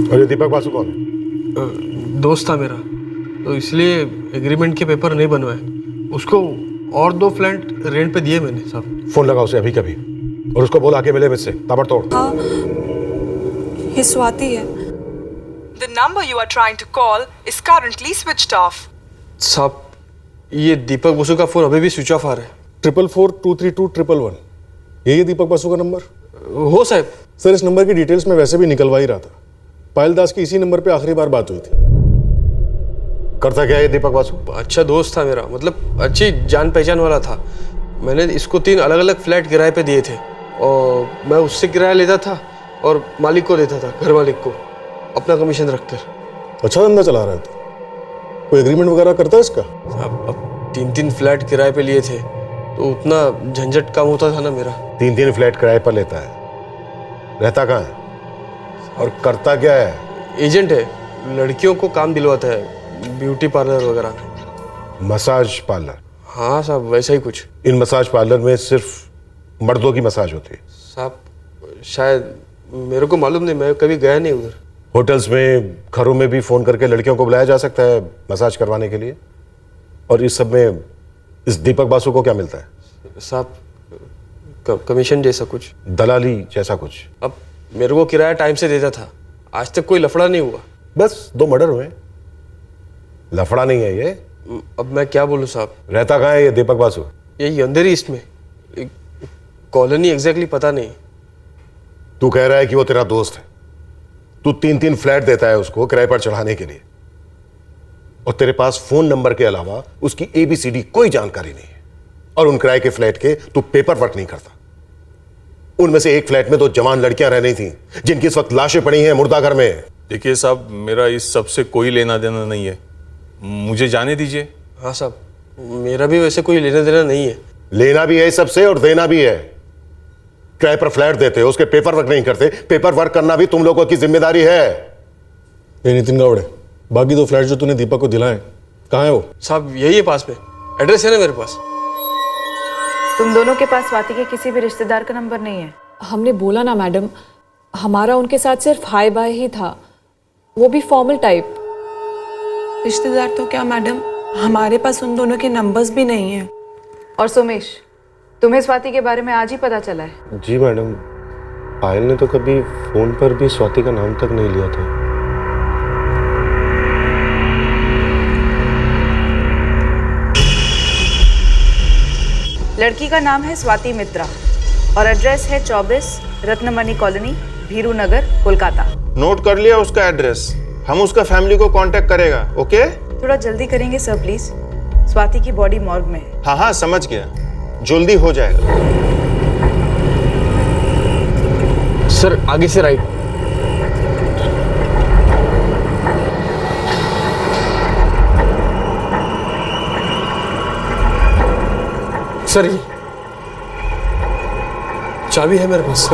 और ये दीपक बासु कौन है? दोस्त था मेरा, तो इसलिए एग्रीमेंट के पेपर नहीं बनवाए। उसको और 2 फ्लैट रेंट पे दिए मैंने साहब। फोन लगा उसे अभी कभी और उसको बोल आके मिले मुझसे ताबड़तोड़। हाँ, ये स्वाति है। The number you are trying to call is currently switched off. साहब ये दीपक बासु का फोन अभी भी स्विच ऑफ आ रहा है। 4442321111। यही है दीपक बासु का नंबर? हो साहब। सर इस नंबर की डिटेल्स में वैसे भी निकलवा ही रहा था। पायल दास की इसी नंबर पे आखिरी बार बात हुई थी। करता क्या है दीपक बासु? अच्छा दोस्त था मेरा, मतलब अच्छी जान पहचान वाला था। मैंने इसको 3 अलग अलग फ्लैट किराए पे दिए थे और मैं उससे किराया लेता था और मालिक को देता था, घर मालिक को, अपना कमीशन रखकर। अच्छा धंधा चला रहा था। कोई एग्रीमेंट वगैरह करता है इसका? अब 3-3 फ्लैट किराए पे लिए थे तो उतना झंझट कम होता था ना मेरा। 3-3 फ्लैट किराए पर लेता है, रहता कहाँ है और करता क्या है? एजेंट है, लड़कियों को काम दिलवाता है, ब्यूटी पार्लर वगैरह। Massage parlour? हाँ साहब वैसा ही कुछ। इन मसाज पार्लर में सिर्फ मर्दों की मसाज होती है? साहब शायद, मेरे को मालूम नहीं, मैं कभी गया नहीं उधर। होटल्स में, घरों में भी फोन करके लड़कियों को बुलाया जा सकता है मसाज करवाने के लिए। और इस सब में इस दीपक बासु को क्या मिलता है? साहब कमीशन जैसा कुछ, दलाली जैसा कुछ। अब मेरे को किराया टाइम से देता था, आज तक कोई लफड़ा नहीं हुआ। बस 2 मर्डर हुए, लफड़ा नहीं है ये। अब मैं क्या बोलूँ साहब। रहता कहाँ है ये दीपक बासु? यही अंधेरी ईस्ट में, कॉलोनी एग्जैक्टली पता नहीं। तू कह रहा है कि वो तेरा दोस्त है, तू 3-3 फ्लैट देता है उसको किराए पर चढ़ाने के लिए, और तेरे पास फोन नंबर के अलावा उसकी ABCD कोई जानकारी नहीं है, और उन किराए के फ्लैट के तू पेपर वर्क नहीं करता। उनमें से एक फ्लैट में तो जवान लड़कियां रह रही थी जिनकी इस वक्त लाशें पड़ी हैं मुर्दा घर में। देखिए साहब, मेरा इस सब से कोई लेना देना नहीं है, मुझे जाने दीजिए। हाँ साहब, मेरा भी वैसे कोई लेना देना नहीं है। लेना भी है इस सबसे और देना भी है। किराए पर फ्लैट देते हो, उसके पेपर वर्क नहीं करते। पेपर वर्क करना भी तुम लोगों की जिम्मेदारी है। ये नितिन गावड़े, बाकी 2 फ्लैट जो तूने दीपक को दिलाए कहाँ है वो? साहब यही है पास में, एड्रेस है ना मेरे पास। तुम दोनों के पास स्वाति के किसी भी रिश्तेदार का नंबर नहीं है? हमने बोला ना मैडम, हमारा उनके साथ सिर्फ हाय बाय ही था, वो भी फॉर्मल टाइप। रिश्तेदार तो क्या मैडम, हमारे पास उन दोनों के नंबर्स भी नहीं है। और सोमेश, तुम्हें स्वाति के बारे में आज ही पता चला है? जी मैडम, पायल ने तो कभी फोन पर भी स्वाति का नाम तक नहीं लिया था। लड़की का नाम है स्वाति मित्रा और एड्रेस है 24 रत्नमणि कॉलोनी, भीरू नगर, कोलकाता। नोट कर लिया उसका एड्रेस, हम उसका फैमिली को कांटेक्ट करेगा। ओके, थोड़ा जल्दी करेंगे सर प्लीज, स्वाति की बॉडी मॉर्ग में है। हाँ हाँ समझ गया, जल्दी हो जाएगा। सर आगे से राइट। सर ये चाबी है मेरे पास।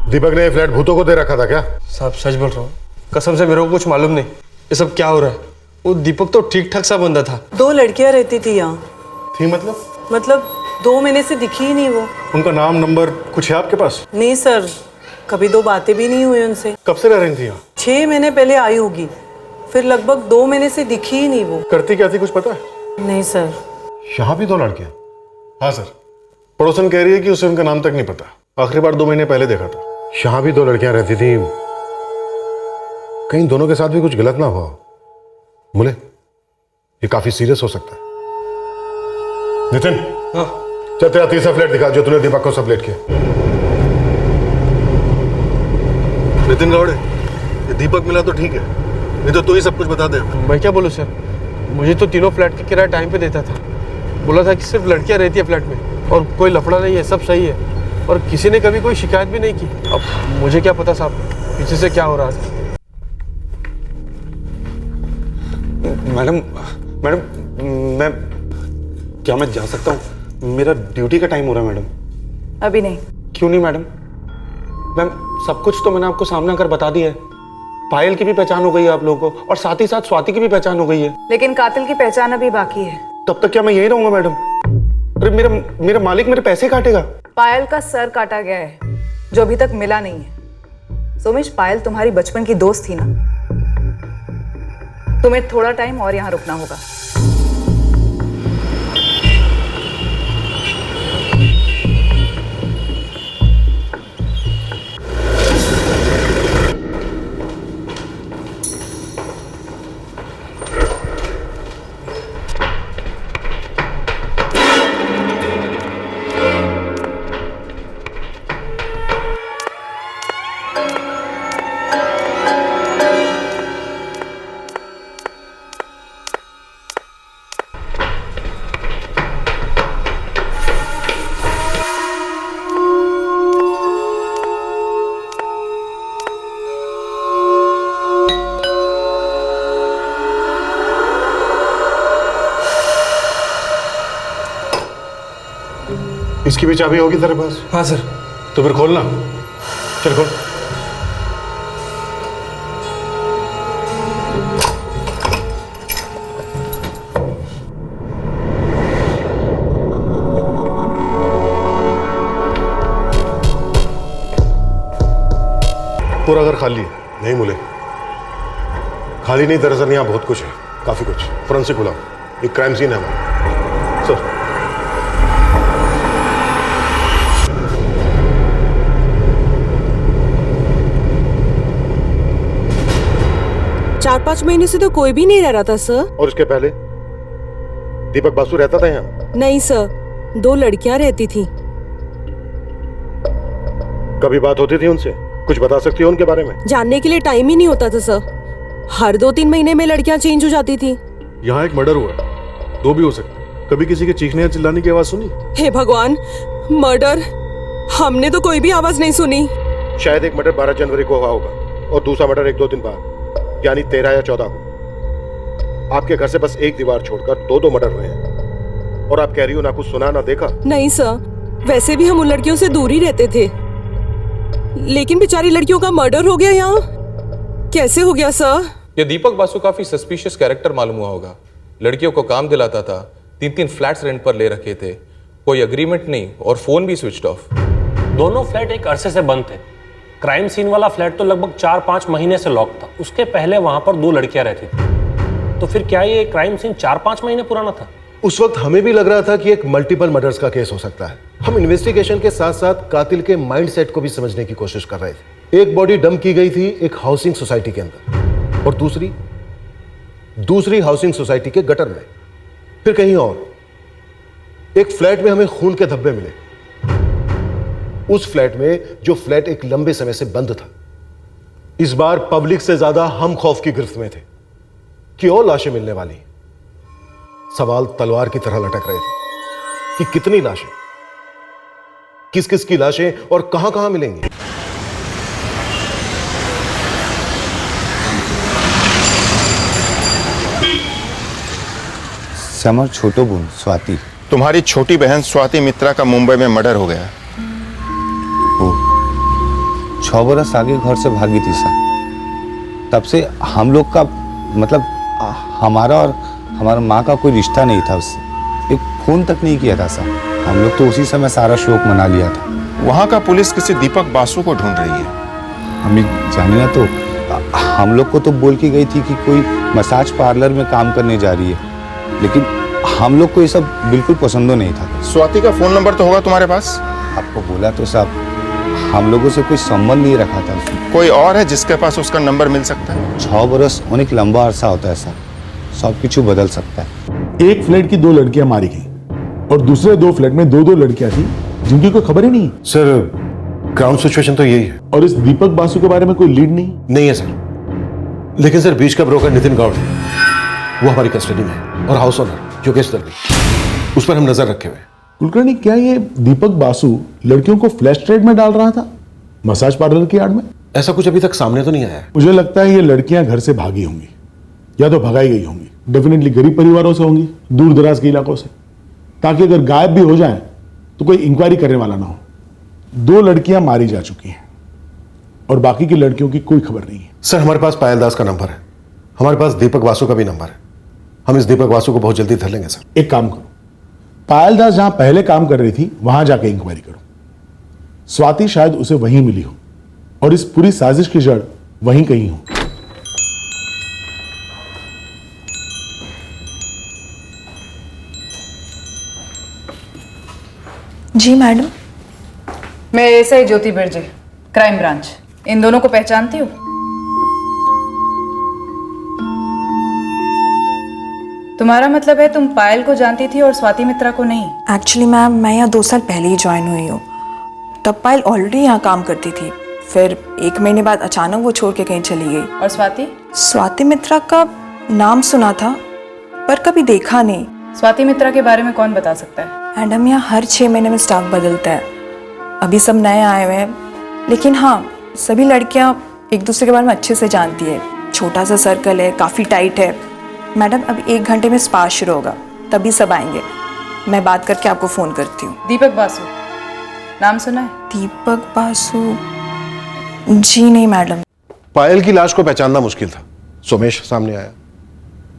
दीपक ने ये फ्लैट भूतों को दे रखा था क्या? साहब सच बोल रहा हूँ, कसम से मेरे को कुछ मालूम नहीं ये सब क्या हो रहा है। वो दीपक तो ठीक ठाक सा बंदा था। 2 लड़कियां रहती थी यहाँ। थी मतलब 2 महीने से दिखी ही नहीं वो। उनका नाम नंबर कुछ है आपके पास? नहीं सर, कभी 2 बातें भी नहीं हुई उनसे। कब से रह रही थी यहाँ? 6 महीने पहले आई होगी, फिर लगभग 2 महीने से दिखी ही नहीं वो। करती क्या थी कुछ पता है? नहीं सर। यहाँ भी 2 लड़कियां? हाँ सर, पड़ोसन कह रही है कि उसे उनका नाम तक नहीं पता, आखिरी बार 2 महीने पहले देखा था। यहाँ भी 2 लड़कियां रहती थी, कहीं दोनों के साथ भी कुछ गलत ना हुआ। मुले, ये काफी सीरियस हो सकता है। नितिन, हाँ चल तेरा तीसरा फ्लैट दिखा जो तूने दीपक को सबलेट किया। नितिन गावड़े, ये दीपक मिला तो ठीक है, नहीं तो तू ही सब कुछ बता दे। मैं क्या बोलूँ सर, मुझे तो तीनों फ्लैट का किराया टाइम पे देता था, बोला था कि सिर्फ लड़कियां रहती है फ्लैट में और कोई लफड़ा नहीं है, सब सही है। और किसी ने कभी कोई शिकायत भी नहीं की। अब मुझे क्या पता साहब पीछे से क्या हो रहा था। मैडम मैं जा सकता हूँ? मेरा ड्यूटी का टाइम हो रहा है मैडम। अभी नहीं। क्यों नहीं मैडम? मैम सब कुछ तो मैंने आपको सामने आकर बता दिया है। पायल की भी पहचान हो गई है आप लोगों को, और साथ ही साथ स्वाति की भी पहचान हो गई है। लेकिन कातिल की पहचान अभी बाकी है। तब तक क्या मैं यही रहूंगा मैडम? अरे मेरा मालिक मेरे पैसे काटेगा। पायल का सर काटा गया है जो अभी तक मिला नहीं है। सोमेश, पायल तुम्हारी बचपन की दोस्त थी ना? तुम्हें थोड़ा टाइम और यहाँ रुकना होगा। इसकी भी चाबी होगी तेरे पास? हाँ सर। तो फिर खोलना। चल खोल। पूरा घर खाली है? नहीं मुले, खाली नहीं, दरअसल यहाँ बहुत कुछ है, काफी कुछ। फोरेंसिक बुलाओ, एक क्राइम सीन है हमारा। सर 4-5 महीने से तो कोई भी नहीं रह रहा था सर। और इसके पहले दीपक बासु रहता था यहाँ? नहीं सर, 2 लड़कियां रहती थी। कभी बात होती थी उनसे? कुछ बता सकती हो उनके बारे में? जानने के लिए टाइम ही नहीं होता था सर। हर 2-3 महीने में लड़कियां चेंज हो जाती थी। यहाँ एक मर्डर हुआ, 2 भी हो सकते। कभी किसी के चीखने या चिल्लाने की आवाज सुनी? हे भगवान, मर्डर? हमने तो कोई भी आवाज नहीं सुनी। शायद एक मर्डर 12 जनवरी को हुआ होगा और दूसरा मर्डर 1-2 दिन बाद, यानी 13 या 14 को। आपके घर से बस एक दीवार छोड़कर 2 मर्डर हुए हैं और आप कह रही हो ना कुछ सुना ना देखा? नहीं सर, वैसे भी हम उन लड़कियों से दूर ही रहते थे, लेकिन बेचारी लड़कियों का मर्डर हो गया यहाँ। कैसे हो गया सर? ये दीपक बासु काफी सस्पिशियस कैरेक्टर मालूम हुआ होगा। लड़कियों को काम दिलाता था, 3-3 फ्लैट्स रेंट पर ले रखे थे, कोई अग्रीमेंट नहीं और फोन भी स्विच्ड ऑफ। दोनों फ्लैट एक अरसे से बंद थे। क्राइम सीन वाला फ्लैट तो लगभग 4-5 महीने से लॉक था। उसके पहले वहां पर 2 लड़कियां रहती थी। तो फिर क्या ये क्राइम सीन 4-5 महीने पुराना था? उस वक्त हमें भी लग रहा था कि एक मल्टीपल मर्डर्स का केस हो सकता है। हम इन्वेस्टिगेशन के साथ साथ कातिल के माइंडसेट को भी समझने की कोशिश कर रहे थे। एक बॉडी डंप की गई थी एक हाउसिंग सोसाइटी के अंदर और दूसरी हाउसिंग सोसाइटी के गटर में, फिर कहीं और। एक फ्लैट में हमें खून के धब्बे मिले, उस फ्लैट में जो फ्लैट एक लंबे समय से बंद था। इस बार पब्लिक से ज्यादा हम खौफ की गिरफ्त में थे कि और लाशें मिलने वाली। सवाल तलवार की तरह लटक रहे थे कि कितनी लाशें, किस किस की लाशें और कहां कहां मिलेंगी। समर छोटो बहन स्वाति, तुम्हारी छोटी बहन स्वाति मित्रा का मुंबई में मर्डर हो गया। वो 6 बरस आगे घर से भागी थी सर। तब से हम लोग का मतलब हमारा और हमारा माँ का कोई रिश्ता नहीं था उससे। एक फोन तक नहीं किया था सर। हम लोग तो उसी समय सारा शोक मना लिया था। वहाँ का पुलिस किसी दीपक बासु को ढूंढ रही है। हमें जानिए तो हम लोग को तो बोल के गई थी कि कोई मसाज पार्लर में काम करने जा रही है, लेकिन हम लोग को ये सब बिल्कुल पसंद नहीं था। स्वाति का फोन नंबर तो होगा तुम्हारे पास? आपको बोला तो साहब, हम लोगों से कोई संबंध नहीं रखा था उसने। कोई और है जिसके पास उसका नंबर मिल सकता है? 6 बरस अनेक लंबा अरसा होता है सर, सब कुछ बदल सकता है। एक फ्लैट की 2 लड़कियां मारी गई और दूसरे 2 फ्लैट में 2 लड़कियां थी जिनकी कोई खबर ही नहीं। सर ग्राउंड सिचुएशन तो यही है। और इस दीपक बासु के बारे में कोई लीड नहीं है सर। लेकिन सर बीच का ब्रोकर नितिन गौड़ वो हमारी कस्टडी में है और हाउस ओनर योगेश दर्वी, उस पर हम नजर रखे हुए। कुलकर्णी, क्या ये दीपक बासु लड़कियों को फ्लैश ट्रेड में डाल रहा था मसाज पार्लर की आड़ में? ऐसा कुछ अभी तक सामने तो नहीं आया है। मुझे लगता है ये लड़कियां घर से भागी होंगी या तो भगाई गई होंगी। डेफिनेटली गरीब परिवारों से होंगी, दूर दराज के इलाकों से, ताकि अगर गायब भी हो जाएं तो कोई इंक्वायरी करने वाला ना हो। 2 लड़कियां मारी जा चुकी हैं और बाकी की लड़कियों की कोई खबर नहीं है। सर, हमारे पास पायल दास का नंबर है, हमारे पास दीपक वासु का भी नंबर है। हम इस दीपक वासु को बहुत जल्दी धर लेंगे सर। एक काम करो, पायल दास जहां पहले काम कर रही थी वहां जाके इंक्वायरी करो। स्वाति शायद उसे वहीं मिली हो और इस पूरी साजिश की जड़ वहीं कहीं हो। जी मैडम। मैं एसआई ज्योति बिरजे, क्राइम ब्रांच। इन दोनों को पहचानती हो? तुम्हारा मतलब है तुम पायल को जानती थी और स्वाति मित्रा को नहीं? एक्चुअली मैम, मैं यहाँ 2 साल पहले ही ज्वाइन हुई हूँ। तब पायल ऑलरेडी यहाँ काम करती थी, फिर 1 महीने बाद अचानक वो छोड़ के कहीं चली गई। और स्वाति? स्वाति मित्रा का नाम सुना था पर कभी देखा नहीं। स्वाति मित्रा के बारे में कौन बता सकता है? मैडम, यहाँ हर 6 महीने में स्टाफ बदलता है। अभी सब नए आए हुए हैं, लेकिन हाँ, सभी लड़कियाँ एक दूसरे के बारे में अच्छे से जानती है। छोटा सा सर्कल है, काफ़ी टाइट है। मैडम, अभी 1 घंटे में स्पा शुरू होगा, तभी सब आएंगे। मैं बात करके आपको फ़ोन करती हूँ। दीपक बासु नाम सुना है? दीपक बासु? जी नहीं मैडम। पायल की लाश को पहचानना मुश्किल था, सोमेश सामने आया,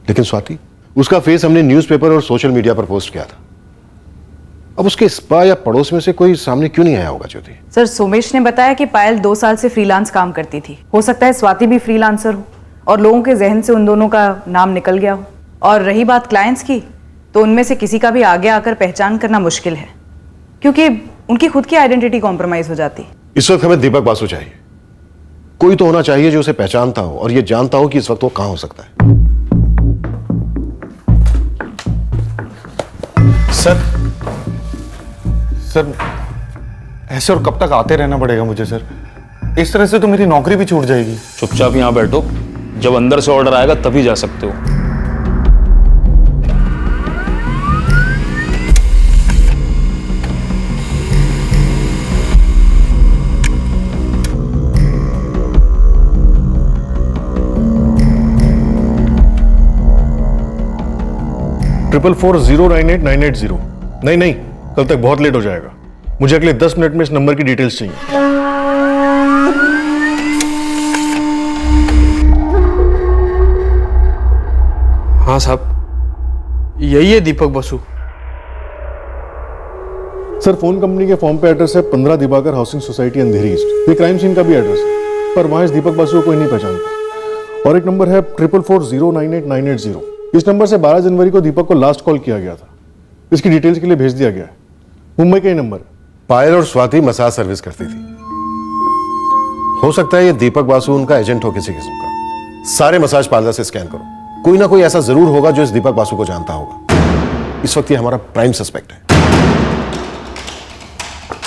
लेकिन स्वाति, उसका फेस हमने न्यूज़पेपर और सोशल मीडिया पर पोस्ट किया था। अब उसके स्पा या पड़ोस में से कोई सामने क्यों नहीं आया होगा ज्योति? सर, सोमेश ने बताया कि पायल 2 साल से फ्रीलांस काम करती थी। हो सकता है स्वाति भी फ्रीलांसर हो और लोगों के जहन से उन दोनों का नाम निकल गया हो। और रही बात क्लाइंट्स की, तो उनमें से किसी का भी आगे आकर पहचान करना मुश्किल है, क्योंकि उनकी खुद की आइडेंटिटी कॉम्प्रोमाइज हो जाती। इस वक्त हमें दीपक बासु चाहिए। कोई तो होना चाहिए जो उसे पहचानता हो और ये जानता हो कि इस वक्त वो कहां हो सकता है। सर, ऐसे और कब तक आते रहना पड़ेगा मुझे सर? इस तरह से तो मेरी नौकरी भी छूट जाएगी। चुपचाप यहाँ बैठो, जब अंदर से ऑर्डर आएगा तभी जा सकते हो। ट्रिपल 4098980। नहीं, कल तक बहुत लेट हो जाएगा। मुझे अगले 10 मिनट में इस नंबर की डिटेल्स चाहिए। हाँ साहब, यही है दीपक बासु। सर, फोन कंपनी के फॉर्म पे एड्रेस है 15 दिवाकर हाउसिंग सोसाइटी अंधेरी ईस्ट। ये क्राइम सीन का भी एड्रेस है, पर वहां इस दीपक बासु को कोई नहीं पहचानता। और एक नंबर है 444098980। इस नंबर से 12 जनवरी को दीपक को लास्ट कॉल किया गया था। इसकी डिटेल्स के लिए भेज दिया गया है। मुंबई का ही नंबर। पायल और स्वाति मसाज सर्विस करती थी। हो सकता है ये दीपक बासु उनका एजेंट हो किसी किस्म का। सारे मसाज पार्लर से स्कैन करो, कोई ना कोई ऐसा जरूर होगा जो इस दीपक बासु को जानता होगा। इस वक्त ये हमारा प्राइम सस्पेक्ट है।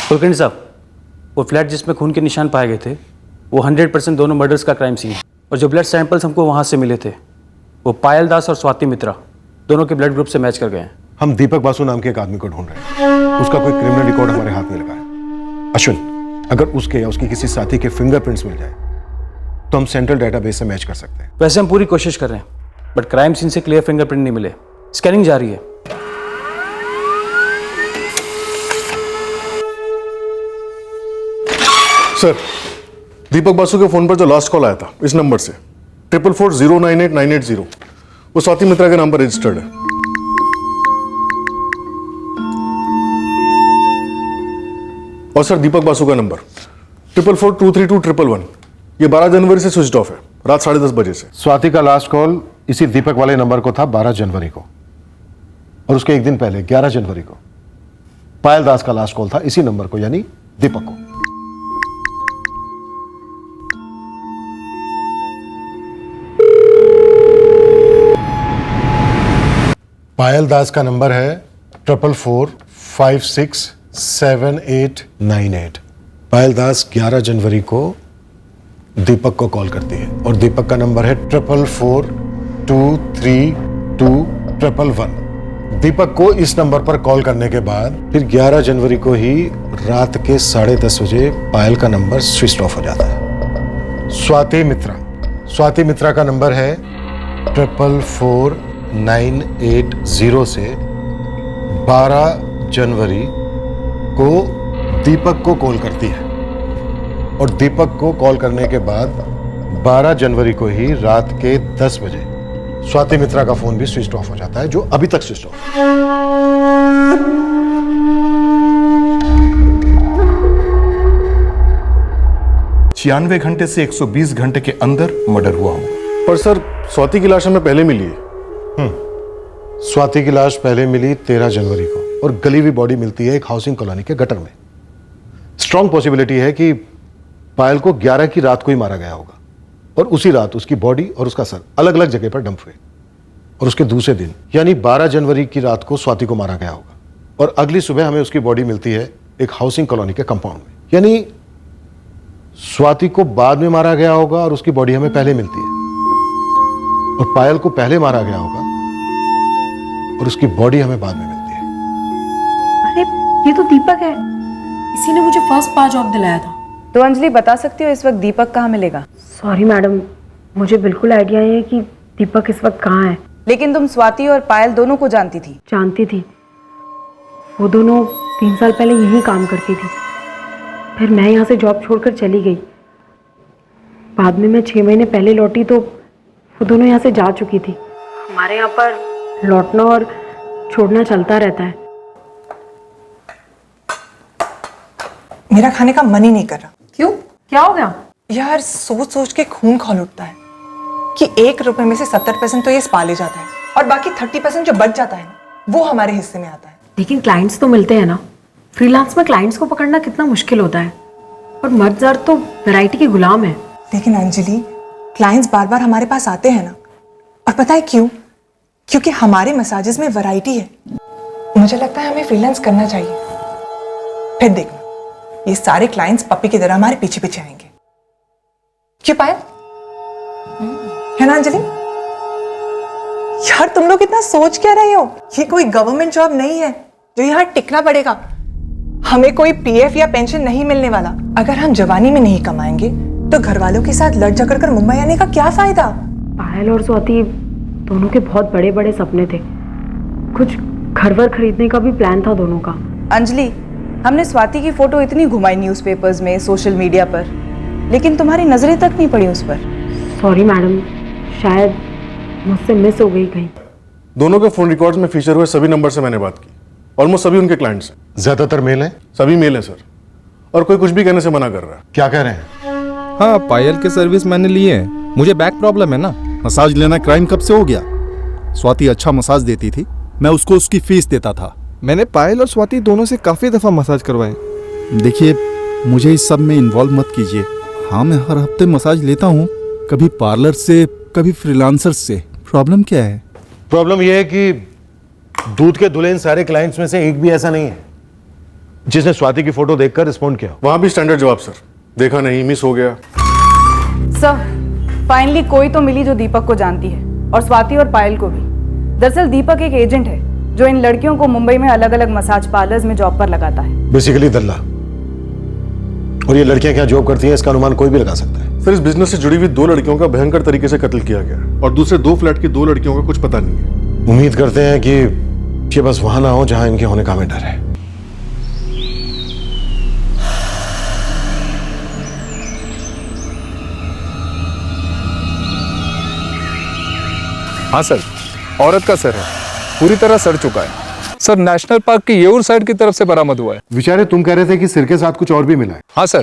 कुलकर्णी साहब, वो फ्लैट जिसमें खून के निशान पाए गए थे, वो 100% दोनों मर्डर्स का क्राइम सीन है। और जो ब्लड सैंपल्स हमको वहां से मिले थे, वो पायल दास और स्वाति मित्रा दोनों के ब्लड ग्रुप से मैच कर गए हैं। हम दीपक बासु नाम के एक आदमी को ढूंढ रहे हैं। उसका कोई क्रिमिनल रिकॉर्ड हमारे हाथ में लगा है। अश्विन, अगर उसके या उसकी किसी साथी के फिंगरप्रिंट्स मिल जाए तो हम सेंट्रल डेटाबेस से मैच कर सकते हैं। वैसे हम पूरी कोशिश कर रहे हैं, बट क्राइम सीन से क्लियर फिंगरप्रिंट नहीं मिले। स्कैनिंग जारी है। सर, दीपक बासु के फोन पर जो लास्ट कॉल आया था इस नंबर से 444098980, वो स्वाति मित्रा के नाम पर रजिस्टर्ड है। और सर, दीपक बासु का नंबर 444232111, ये 12 जनवरी से स्विच ऑफ है, रात 10:30 बजे से। स्वाति का लास्ट कॉल इसी दीपक वाले नंबर को था 12 जनवरी को, और उसके एक दिन पहले 11 जनवरी को पायल दास का लास्ट कॉल था इसी नंबर को, यानी दीपक को। पायल दास का नंबर है 444567898। पायल दास 11 जनवरी को दीपक को कॉल करती है और दीपक का नंबर है 444232111। दीपक को इस नंबर पर कॉल करने के बाद फिर 11 जनवरी को ही रात के 10:30 बजे पायल का नंबर स्विच ऑफ हो जाता है। स्वाति मित्रा का नंबर है 444980 से 12 जनवरी को दीपक को कॉल करती है और दीपक को कॉल करने के बाद 12 जनवरी को ही रात के 10 बजे स्वाति मित्रा का फोन भी स्विच ऑफ हो जाता है, जो अभी तक स्विच ऑफ है। 96 घंटे से 120 घंटे के अंदर मर्डर हुआ होगा। पर सर, स्वाति की लाश हमें पहले मिली है। स्वाति की लाश पहले मिली 13 जनवरी को और गली हुई बॉडी मिलती है एक हाउसिंग कॉलोनी के गटर में। स्ट्रॉन्ग पॉसिबिलिटी है कि पायल को 11 की रात को ही मारा गया होगा और उसी रात उसकी बॉडी और उसका सर अलग अलग जगह पर डंप हुए और उसके दूसरे दिन यानी 12 जनवरी की रात को स्वाति को मारा गया होगा और अगली सुबह हमें उसकी बॉडी मिलती है एक हाउसिंग कॉलोनी के कंपाउंड में। यानी स्वाति को बाद में मारा गया होगा और उसकी बॉडी हमें पहले मिलती है और पायल को पहले मारा गया होगा और उसकी बॉडी हमें बाद में मिलती है। अरे ये तो दीपक है, इसी ने मुझे फर्स्ट पार्ट जॉब दिलाया था। तो अंजलि बता सकती हो इस वक्त दीपक कहाँ मिलेगा? सॉरी मैडम, मुझे बिल्कुल आइडिया नहीं है कि दीपक इस वक्त कहाँ है। लेकिन तुम स्वाति और पायल दोनों को जानती थी? जानती थी, वो दोनों 3 साल पहले यहीं काम करती थी। फिर मैं यहाँ से जॉब छोड़कर चली गई। बाद में मैं 6 महीने पहले लौटी तो वो दोनों यहाँ से जा चुकी थी। हमारे यहाँ पर लौटना और छोड़ना चलता रहता है। मेरा खाने का मन ही नहीं कर रहा। क्यों, क्या हो गया? यार सोच सोच के खून खौल उठता है कि 1 रुपए में से 70% तो ये स्पा ले जाता है और बाकी 30% जो बच जाता है ना, वो हमारे हिस्से में आता है। लेकिन क्लाइंट्स तो मिलते हैं ना। फ्रीलांस में क्लाइंट्स को पकड़ना कितना मुश्किल होता है और मर्द ज़र तो वैरायटी के गुलाम है। लेकिन अंजलि, क्लाइंट्स बार बार हमारे पास आते हैं ना, और पता है क्यों? क्योंकि हमारे मसाजेस में वैरायटी है। मुझे लगता है हमें फ्रीलांस करना चाहिए। फिर देखना, ये सारे क्लाइंट्स पप्पी की तरह हमारे पीछे पीछे आएंगे। क्यों पायल? है ना अंजलि? यार तुम लोग इतना सोच क्या रहे हो? ये कोई गवर्नमेंट जॉब नहीं है जो यहाँ टिकना पड़ेगा। हमें कोई पीएफ या पेंशन नहीं मिलने वाला। अगर हम जवानी में नहीं कमाएंगे तो घर वालों के साथ लड़ झगड़ कर मुंबई आने का क्या फायदा? पायल और स्वाति दोनों के बहुत बड़े बड़े सपने थे। कुछ घर वर खरीदने का भी प्लान था दोनों का। अंजलि, हमने स्वाति की फोटो इतनी घुमाई न्यूज़पेपर्स में, सोशल मीडिया पर, लेकिन तुम्हारी नजरें तक नहीं पड़ी उस पर। सॉरी मैडम, शायद मुझसे मिस हो गई कहीं। दोनों के फोन रिकॉर्ड्स में फीचर हुए सभी नंबर से मैंने बात की। ऑलमोस्ट सभी उनके क्लाइंट्स हैं। ज्यादातर मेल हैं? सभी मेल हैं सर, और कोई कुछ भी कहने से मना कर रहा है। क्या कह रहे हैं? हाँ, पायल के सर्विस मैंने लिए हैं। मुझे बैक प्रॉब्लम है ना। मसाज लेना क्राइम कब से हो गया? स्वाति अच्छा मसाज देती थी, मैं उसको उसकी फीस देता था। मैंने पायल और स्वाति दोनों से काफी दफा मसाज करवाए। देखिए, मुझे इस सब में इन्वॉल्व मत कीजिए। हाँ, मैं हर हफ्ते मसाज लेता हूँ, कभी पार्लर से, कभी फ्रीलांसर से। प्रॉब्लम क्या है? प्रॉब्लम यह है कि दूध के धुले इन सारे क्लाइंट्स में से एक भी ऐसा नहीं है जिसने स्वाति की फोटो देखकर रिस्पॉन्ड किया। वहां भी स्टैंडर्ड जवाब सर, देखा नहीं, मिस हो गया। सर, फाइनली कोई तो मिली जो दीपक को जानती है, और स्वाति और पायल को भी। दरअसल दीपक एक एजेंट है जो इन लड़कियों को मुंबई में अलग अलग मसाज पार्लर्स में जॉब पर लगाता है। बेसिकली दल्ला। और ये लड़कियां क्या जॉब करती हैं इसका अनुमान कोई भी लगा सकता है। सर, इस बिजनेस से जुड़ी हुई 2 लड़कियों का भयंकर तरीके से कत्ल किया गया और दूसरे 2 फ्लैट की 2 लड़कियों का कुछ पता नहीं है। उम्मीद करते हैं कि ये बस वहां ना हो जहां इनके होने का हमें डर है। हाँ सर, औरत का सर है, पूरी तरह सड़ चुका है। सर, नेशनल पार्क की येऊर साइड की तरफ से बरामद हुआ है। विचारे तुम कह रहे थे कि सिर के साथ कुछ और भी मिला है। हाँ सर,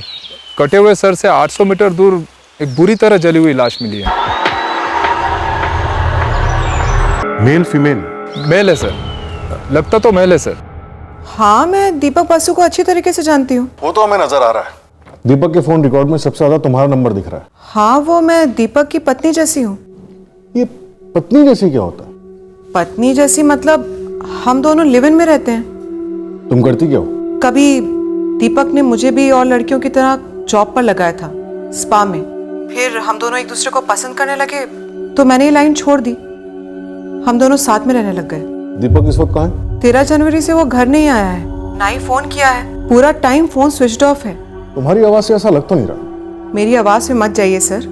कटे हुए सर से 800 मीटर दूर एक बुरी तरह जली हुई लाश मिली है। Male female? मेल है सर, लगता तो मेल है सर। हाँ, मैं दीपक बासु को अच्छी तरीके से जानती हूँ। वो तो हमें नजर आ रहा है। दीपक के फोन रिकॉर्ड में सबसे ज्यादा तुम्हारा नंबर दिख रहा है। हाँ, वो मैं दीपक की पत्नी जैसी हूँ। ये पत्नी जैसी क्या होता है? पत्नी जैसी मतलब हम दोनों लिव इन में रहते हैं। तुम करती क्या हो? कभी दीपक ने मुझे भी और लड़कियों की तरह जॉब पर लगाया था, स्पा में। फिर हम दोनों एक दूसरे को पसंद करने लगे तो मैंने ये लाइन छोड़ दी। हम दोनों साथ में रहने लग गए। दीपक इस वक्त कहाँ है? 13 जनवरी से वो घर नहीं आया है, ना ही फोन किया है। पूरा टाइम फोन स्विच ऑफ है। तुम्हारी आवाज से ऐसा लग तो नहीं रहा। मेरी आवाज से मत जाइए सर,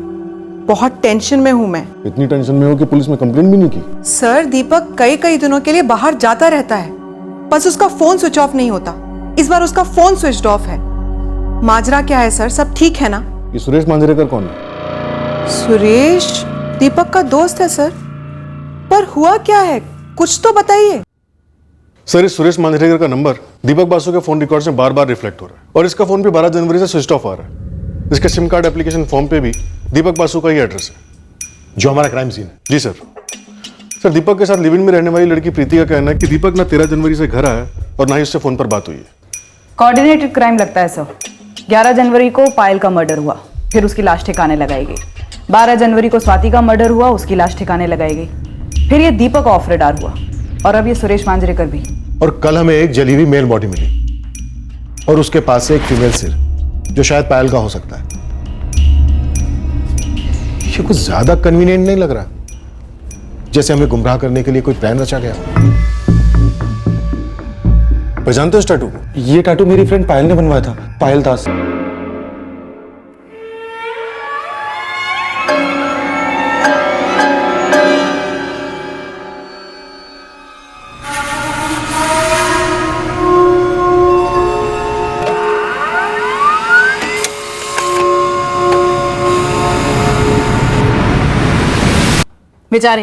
बहुत टेंशन में हूँ मैं। इतनी टेंशन में हो कि पुलिस में कंप्लेंट भी नहीं की? सर दीपक कई दिनों के लिए बाहर जाता रहता है, बस उसका फोन स्विच ऑफ नहीं होता। इस बार उसका फोन स्विच ऑफ है। माजरा क्या है सर, सब ठीक है ना? ये सुरेश मांजरेकर कौन है? सुरेश दीपक का दोस्त है सर, पर हुआ क्या है कुछ तो बताइए। सर इस सुरेश मांजरेकर का नंबर दीपक बासु के फोन रिकॉर्ड्स में बार बार रिफ्लेक्ट हो रहा है और इसका फोन भी 12 जनवरी से स्विच ऑफ आ रहा है। इसका सिम कार्ड एप्लीकेशन फॉर्म पे भी दीपक बासु का ही एड्रेस है जो हमारा क्राइम सीन है। जी सर। सर दीपक के साथ लिव इन में रहने वाली लड़की प्रीति का कहना है कि दीपक ना 13 जनवरी से घर आया और ना ही उससे फोन पर बात हुई है। कोऑर्डिनेटेड क्राइम लगता है सर। 11 जनवरी को पायल का मर्डर हुआ, फिर उसकी लाश ठिकाने लगाई गई। 12 जनवरी को स्वाति का मर्डर हुआ, उसकी लाश ठिकाने लगाई गई। फिर ये दीपक ऑफ रेडार हुआ और अब ये सुरेश मांजरेकर भी। और कल हमें एक जली हुई मेल बॉडी मिली और उसके पास से एक फीमेल सिर जो शायद पायल का हो सकता है। ये कुछ ज्यादा कन्वीनियंट नहीं लग रहा, जैसे हमें गुमराह करने के लिए कोई प्लान रचा गया। पहचानते हो इस टैटू को? ये टैटू मेरी फ्रेंड पायल ने बनवाया था, पायल दास। बेचारे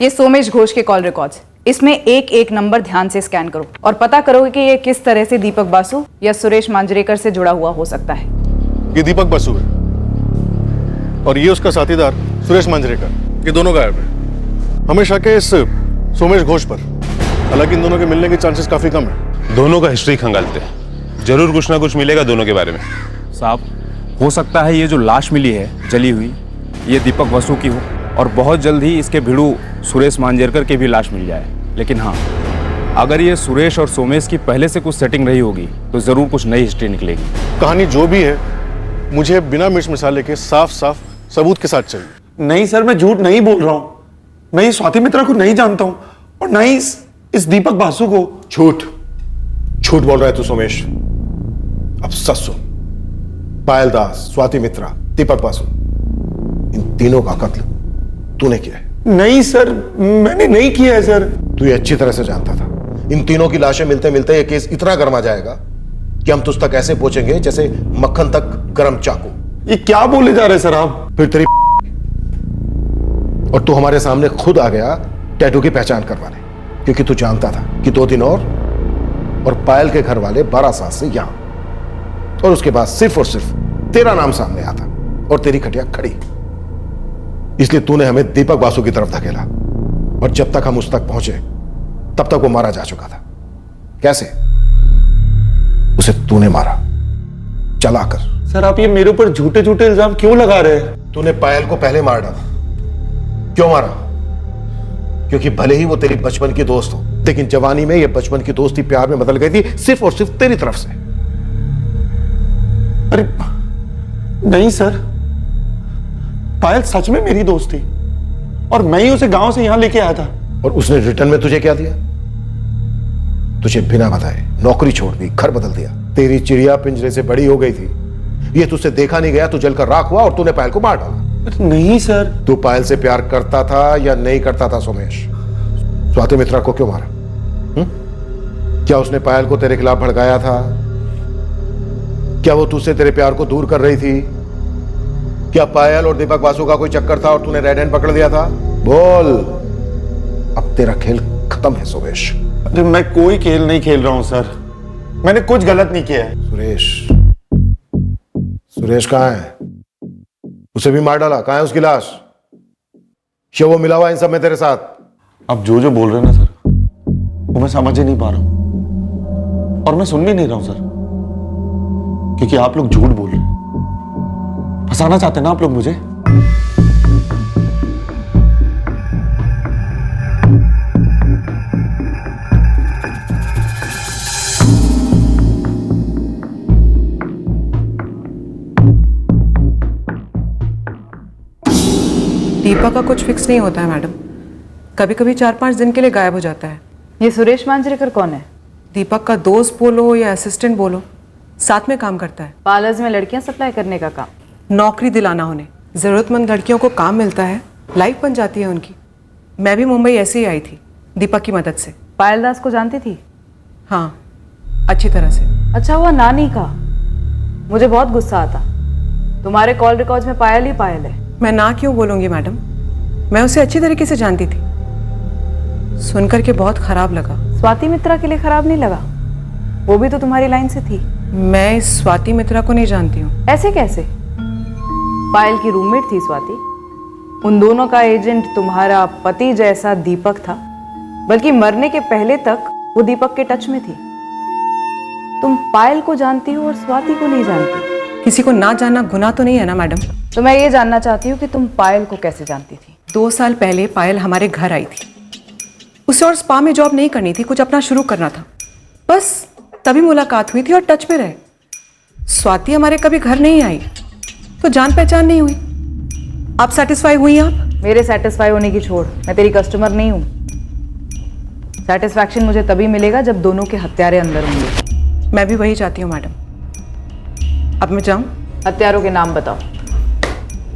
ये सोमेश घोष के कॉल रिकॉर्ड्स, इसमें एक एक नंबर ध्यान से स्कैन करो और पता करोगे कि ये किस तरह से दीपक बासु या सुरेश मांजरेकर से जुड़ा हुआ हो सकता है। ये दीपक बासु है और ये उसका साथीदार सुरेश मांजरेकर, ये दोनों गायब है। हमेशा के इस सोमेश घोष पर, हालांकि इन दोनों के मिलने के चांसेस काफी कम है। दोनों का हिस्ट्री खंगालते हैं, जरूर कुछ ना कुछ मिलेगा दोनों के बारे में। साहब हो सकता है ये जो लाश मिली है जली हुई, ये दीपक बासु की हो और बहुत जल्द ही इसके भिड़ू सुरेश मांजरेकर की भी लाश मिल जाए। लेकिन हाँ, अगर ये सुरेश और सोमेश की पहले से कुछ सेटिंग रही होगी तो जरूर कुछ नई हिस्ट्री निकलेगी। कहानी जो भी है मुझे बिना मिर्च मसाले के साफ साफ सबूत के साथ चाहिए। नहीं सर, मैं झूठ नहीं बोल रहा हूँ। मैं इस स्वाति मित्रा को नहीं जानता हूँ और ना ही इस दीपक बासु को। झूठ बोल रहा है तू सोमेश। अब सच सुन, पायल दास, स्वाति मित्रा, दीपक बासु, इन तीनों का कत्ल तूने किया है। नहीं सर, मैंने नहीं किया है सर। तू ये अच्छी तरह से जानता था। इन तीनों की लाशें मिलते मिलते ये केस इतना गर्मा जाएगा कि हम तुझ तक ऐसे पहुंचेंगे जैसे मक्खन तक गर्म चाकू। ये क्या बोले जा रहे हैं सर आप? फिर तेरी और तू हमारे सामने खुद आ गया टैटू की पहचान करवाने, क्योंकि तू जानता था कि 2 दिन और पायल के घर वाले 12 साल से यहां, और उसके बाद सिर्फ और सिर्फ तेरा नाम सामने आता और तेरी खटिया खड़ी। इसलिए तूने हमें दीपक बासु की तरफ धकेला और जब तक हम उस तक पहुंचे तब तक वो मारा जा चुका था। कैसे? उसे तूने मारा, चलाकर। सर आप ये मेरे ऊपर झूठे झूठे इल्जाम क्यों लगा रहे हैं? तूने पायल को पहले मार डाला। क्यों मारा? क्योंकि भले ही वो तेरी बचपन की दोस्त हो, लेकिन जवानी में ये बचपन की दोस्ती प्यार में बदल गई थी सिर्फ और सिर्फ तेरी तरफ से। अरे नहीं सर, पायल सच में मेरी दोस्त थी और मैं ही उसे गांव से यहां लेके आया था। और उसने रिटर्न में तुझे क्या दिया? तुझे बिना बताए नौकरी छोड़ दी, घर बदल दिया। तेरी चिड़िया पिंजरे से बड़ी हो गई थी, ये तुझसे देखा नहीं गया, तू जलकर राख हुआ और तूने पायल को मार डाला। नहीं सर। तू पायल से प्यार करता था या नहीं करता था सोमेश? स्वाति मित्रा को क्यों मारा? क्या उसने पायल को तेरे खिलाफ भड़काया था? क्या वो तुझसे तेरे प्यार को दूर कर रही थी? क्या पायल और दीपक बासु का कोई चक्कर था और तूने रेड हैंड पकड़ लिया था? बोल, अब तेरा खेल खत्म है सोमेश। अरे मैं कोई खेल नहीं खेल रहा हूं सर, मैंने कुछ गलत नहीं किया है। सुरेश कहां है? उसे भी मार डाला, कहां है उसकी लाश? क्या वो मिला हुआ इन सब में तेरे साथ? आप जो जो बोल रहे हैं ना सर, वो मैं समझ ही नहीं पा रहा हूं और मैं सुन भी नहीं रहा हूं सर, क्योंकि आप लोग झूठ बोल रहे हैं। फंसाना चाहते हैं ना आप लोग मुझे? दीपक का कुछ फिक्स नहीं होता है मैडम, कभी कभी 4-5 दिन के लिए गायब हो जाता है। ये सुरेश मांजरेकर कौन है? दीपक का दोस्त बोलो या असिस्टेंट बोलो, साथ में काम करता है। पार्लर्स में लड़कियां सप्लाई करने का काम। नौकरी दिलाना उन्हें, जरूरतमंद लड़कियों को काम मिलता है, लाइफ बन जाती है उनकी। मैं भी मुंबई ऐसे ही आई थी दीपक की मदद से। पायल दास को जानती थी? हाँ, अच्छी तरह से। अच्छा हुआ नानी का, मुझे बहुत गुस्सा आता। तुम्हारे कॉल रिकॉर्ड्स में पायल ही पायल है। मैं ना क्यों बोलूंगी मैडम, मैं उसे अच्छी तरीके से जानती थी। सुनकर के बहुत खराब लगा। स्वाति मित्रा के लिए खराब नहीं लगा? वो भी तो तुम्हारी लाइन से थी। मैं इस स्वाति मित्रा को नहीं जानती हूँ। ऐसे कैसे? पायल की रूममेट थी स्वाति। उन दोनों का एजेंट तुम्हारा पति जैसा दीपक था, बल्कि मरने के पहले तक वो दीपक के टच में थी। तुम पायल को जानती हो और स्वाति को नहीं जानती। किसी को ना जानना गुनाह तो नहीं है ना मैडम? तो मैं ये जानना चाहती हूँ कि तुम पायल को कैसे जानती थी? 2 साल पहले पायल हमारे घर आई थी। उसे और स्पा में जॉब नहीं करनी थी, कुछ अपना शुरू करना था। बस तभी मुलाकात हुई थी और टच में रहे। स्वाति हमारे कभी घर नहीं आई तो जान पहचान नहीं हुई। आप सेटिस्फाई हुई? आप मेरे सेटिस्फाई होने की छोड़, मैं तेरी कस्टमर नहीं हूँ। सेटिस्फैक्शन मुझे तभी मिलेगा जब दोनों के हत्यारे अंदर होंगे। मैं भी वही चाहती हूँ मैडम। अब मैं जाऊँ? हत्यारों के नाम बताओ।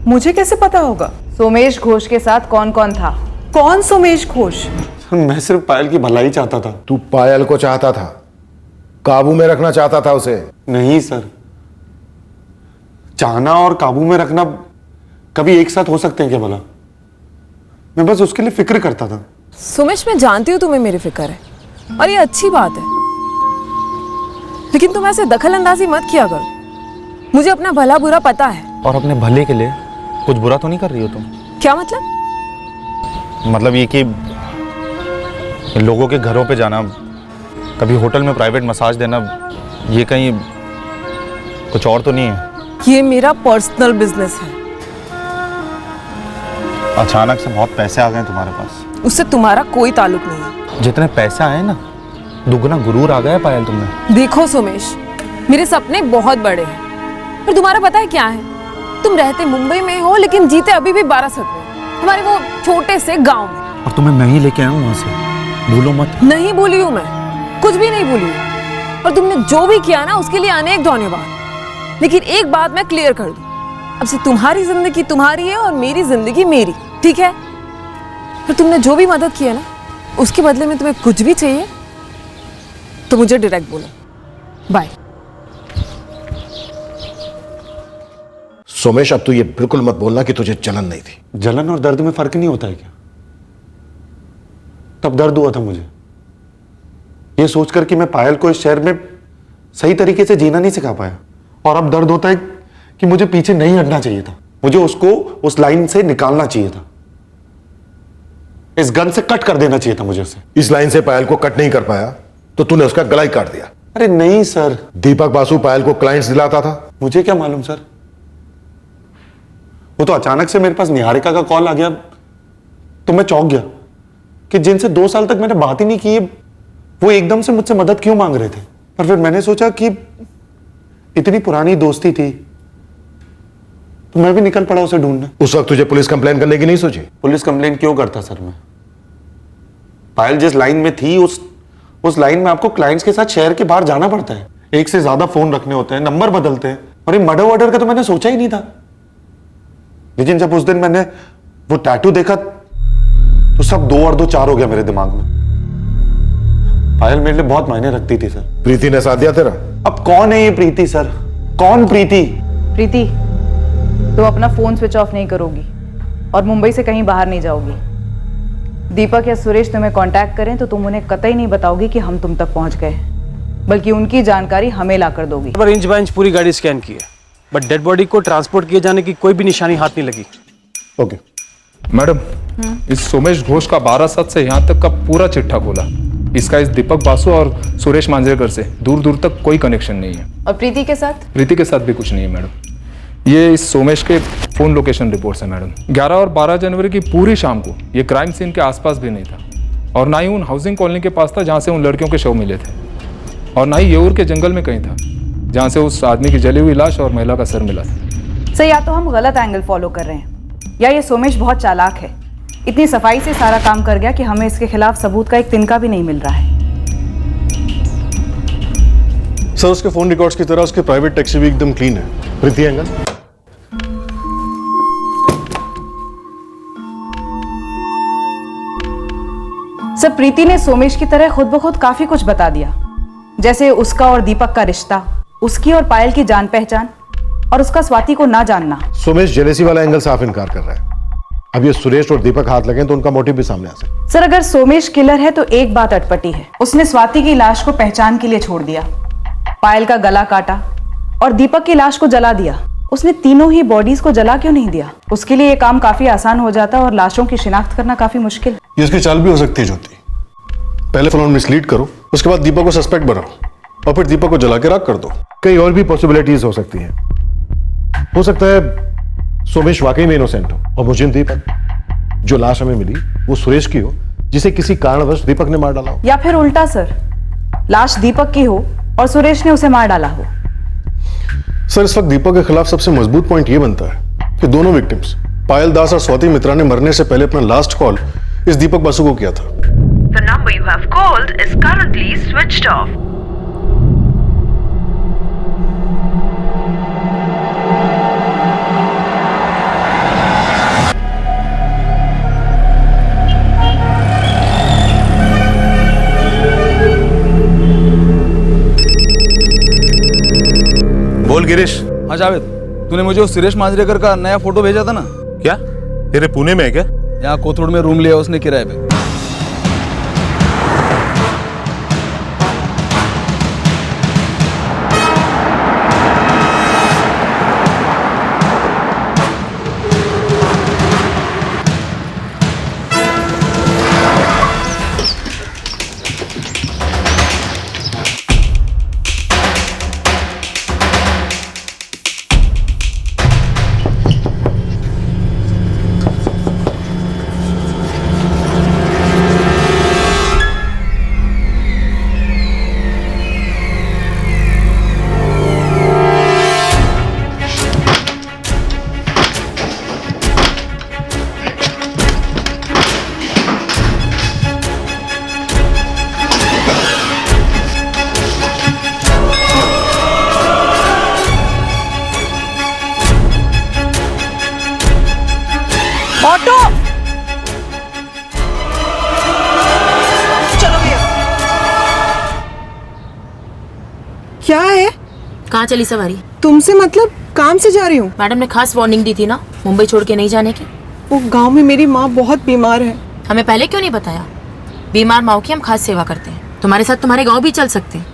मुझे कैसे पता होगा? सोमेश घोष के साथ कौन कौन था? कौन सोमेश घोष? मैं सिर्फ पायल की भलाई चाहता था। तू पायल को चाहता था, काबू में रखना चाहता था उसे। नहीं सर, चाहना और काबू में रखना कभी एक साथ हो सकते हैं क्या भला? मैं बस उसके लिए फिक्र करता था। सुमेश, मैं जानती हूँ तुम्हें मेरी फिक्र है और ये अच्छी बात है, लेकिन तुम ऐसे दखल अंदाजी मत किया करो। मुझे अपना भला बुरा पता है। और अपने भले के लिए कुछ बुरा तो नहीं कर रही हो तुम? क्या मतलब? मतलब ये कि लोगों के घरों पे जाना, कभी होटल में प्राइवेट मसाज देना, ये कहीं कुछ और तो नहीं है? ये मेरा पर्सनल बिजनेस है। अचानक से बहुत पैसे आ गए तुम्हारे पास। उससे तुम्हारा कोई ताल्लुक नहीं है। जितने पैसे आए ना, दुगना गुरूर आ गया पायल तुमने। देखो सोमेश, मेरे सपने बहुत बड़े हैं, पर तुम्हारा पता है क्या है? तुम रहते मुंबई में हो लेकिन जीते अभी भी बारासत में, तुम्हारे वो छोटे से गांव में। और तुम्हें मैं ही लेके आया हूँ वहां से, भूलो मत। नहीं भूली हूँ मैं, कुछ भी नहीं भूली हूँ। और तुमने जो भी किया ना, उसके लिए अनेक धन्यवाद। लेकिन एक बात मैं क्लियर कर दूं, अब से तुम्हारी जिंदगी तुम्हारी है और मेरी जिंदगी मेरी, ठीक है? फिर तुमने जो भी मदद की है ना, उसके बदले में तुम्हें कुछ भी चाहिए तो मुझे डायरेक्ट बोलो। बाय। सोमेश, अब तू ये बिल्कुल मत बोलना कि तुझे जलन नहीं थी। जलन और दर्द में फर्क नहीं होता है क्या? तब दर्द हुआ था मुझे, ये सोचकर कि मैं पायल को इस शहर में सही तरीके से जीना नहीं सिखा पाया। और अब दर्द होता है कि मुझे पीछे नहीं हटना चाहिए था, मुझे उसको उस लाइन से निकालना चाहिए था। इस गन से कट कर देना चाहिए था मुझे उसे। इस लाइन से पायल को कट नहीं कर पाया तो तूने उसका गला ही काट दिया। अरे नहीं सर। दीपक बासु पायल को क्लाइंट्स दिलाता था। मुझे क्या मालूम सर, वो तो अचानक से मेरे पास निहारिका का कॉल आ गया तो मैं चौंक गया कि जिनसे 2 साल तक मैंने बात ही नहीं की, वो एकदम से मुझसे मदद क्यों मांग रहे थे। पर फिर मैंने सोचा कि इतनी पुरानी दोस्ती थी तो मैं भी निकल पड़ा उसे ढूंढने। उस वक्त तुझे पुलिस कंप्लेन करने की नहीं सोची? पुलिस कंप्लेन क्यों करता सर मैं? पायल जिस लाइन में थी उस लाइन में आपको क्लाइंट्स के साथ शहर के बाहर जाना पड़ता है, एक से ज्यादा फोन रखने होते हैं, नंबर बदलते हैं, और ये मर्डर वर्डर का तो मैंने सोचा ही नहीं था। लेकिन जब उस दिन मैंने वो टैटू देखा तो सब 2 और 2 4 हो गया मेरे दिमाग में। पायल मेरे लिए बहुत मायने रखती थी सर। प्रीति ने साथ दिया तेरा? अब कौन है ये प्रीति सर? कौन प्रीति? प्रीति, तुम अपना फोन स्विच ऑफ नहीं करोगी और मुंबई से कहीं बाहर नहीं जाओगी। दीपक या सुरेश तुम्हें कांटेक्ट करें तो तुम उन्हें कतई नहीं बताओगी कि हम तुम तक पहुंच गए, बल्कि उनकी जानकारी हमें लाकर दोगी। पर इंच बाय इंच पूरी गाड़ी स्कैन की है, बट डेड बॉडी को ट्रांसपोर्ट किए जाने की कोई भी निशानी हाथ नहीं लगी। ओके मैडम, इस सोमेश घोष का बारासत से यहाँ तक का पूरा चिट्ठा खोला। इसका इस दीपक बासु और सुरेश मांजरेकर से दूर दूर तक कोई कनेक्शन नहीं है। और प्रीति के साथ? प्रीति के साथ भी कुछ नहीं है मैडम। ये इस सोमेश के फोन लोकेशन रिपोर्ट्स है मैडम। 11 और 12 जनवरी की पूरी शाम को ये क्राइम सीन के आसपास भी नहीं था, और ना ही उन हाउसिंग कॉलोनी के पास था जहाँ से उन लड़कियों के शव मिले थे, और ना ही येऊर के जंगल में कहीं था जहाँ से उस आदमी की जली हुई लाश और महिला का सर मिला था। सर, या तो हम गलत एंगल फॉलो कर रहे हैं या ये सोमेश बहुत चालाक है। इतनी सफाई से सारा काम कर गया कि हमें इसके खिलाफ सबूत का एक तिनका भी नहीं मिल रहा है। सर उसके फोन रिकॉर्ड्स की तरह उसके प्राइवेट टैक्सी भी एकदम क्लीन है। प्रीति एंगल। सर प्रीति ने सोमेश की तरह खुद ब खुद काफी कुछ बता दिया, जैसे उसका और दीपक का रिश्ता, उसकी और पायल की जान पहचान, और उसका स्वाति को ना जानना। सोमेश जेलेसी वाला एंगल साफ इनकार कर रहा है। अब ये सुरेश और दीपक हाथ लगे तो उनका मोटिव भी सामने आ सकता है। सर अगर सोमेश किलर है तो एक बात अटपटी है, उसने स्वाति की लाश को पहचान के लिए छोड़ दिया, पायल का गला काटा और दीपक की लाश को जला दिया। उसने तीनों ही बॉडीज को जला क्यों नहीं दिया? उसके लिए ये काम काफी आसान हो जाता और लाशों की शिनाख्त करना काफी मुश्किल। ये उसकी चाल भी हो सकती है ज्योति। पहले फलौन मिसलीड करो, उसके बाद दीपक को सस्पेक्ट बनाओ और फिर दीपक को जला के राख कर दो। कई और भी पॉसिबिलिटीज हो सकती हैं। हो सकता है सोमेश वाकई में इनोसेंट हो और मुझे दीपक, जो लाश हमें मिली वो सुरेश की हो, जिसे किसी कारणवश दीपक ने मार डाला हो। या फिर उल्टा सर, लाश दीपक की हो और सुरेश ने उसे मार डाला हो। सर इस वक्त दीपक के खिलाफ सबसे मजबूत पॉइंट ये बनता है कि दोनों विक्टिम्स पायल दास और स्वाति मित्रा ने मरने से पहले अपना लास्ट कॉल इस दीपक बासु को किया था। The number you have called is currently switched off. बोल गिरीश। हाँ जावेद, तूने मुझे उस सुरेश मांजरेकर का नया फोटो भेजा था ना? क्या तेरे पुणे में है क्या? यहाँ कोथरूड में रूम लिया उसने किराए पे। ऑटो चलो भैया। क्या है? कहाँ चली सवारी? तुमसे मतलब काम से जा रही हूँ। मैडम ने खास वार्निंग दी थी ना, मुंबई छोड़ के नहीं जाने की। वो गांव में मेरी माँ बहुत बीमार है। हमें पहले क्यों नहीं बताया? बीमार माँ की हम खास सेवा करते हैं। तुम्हारे साथ तुम्हारे गाँव भी चल सकते हैं।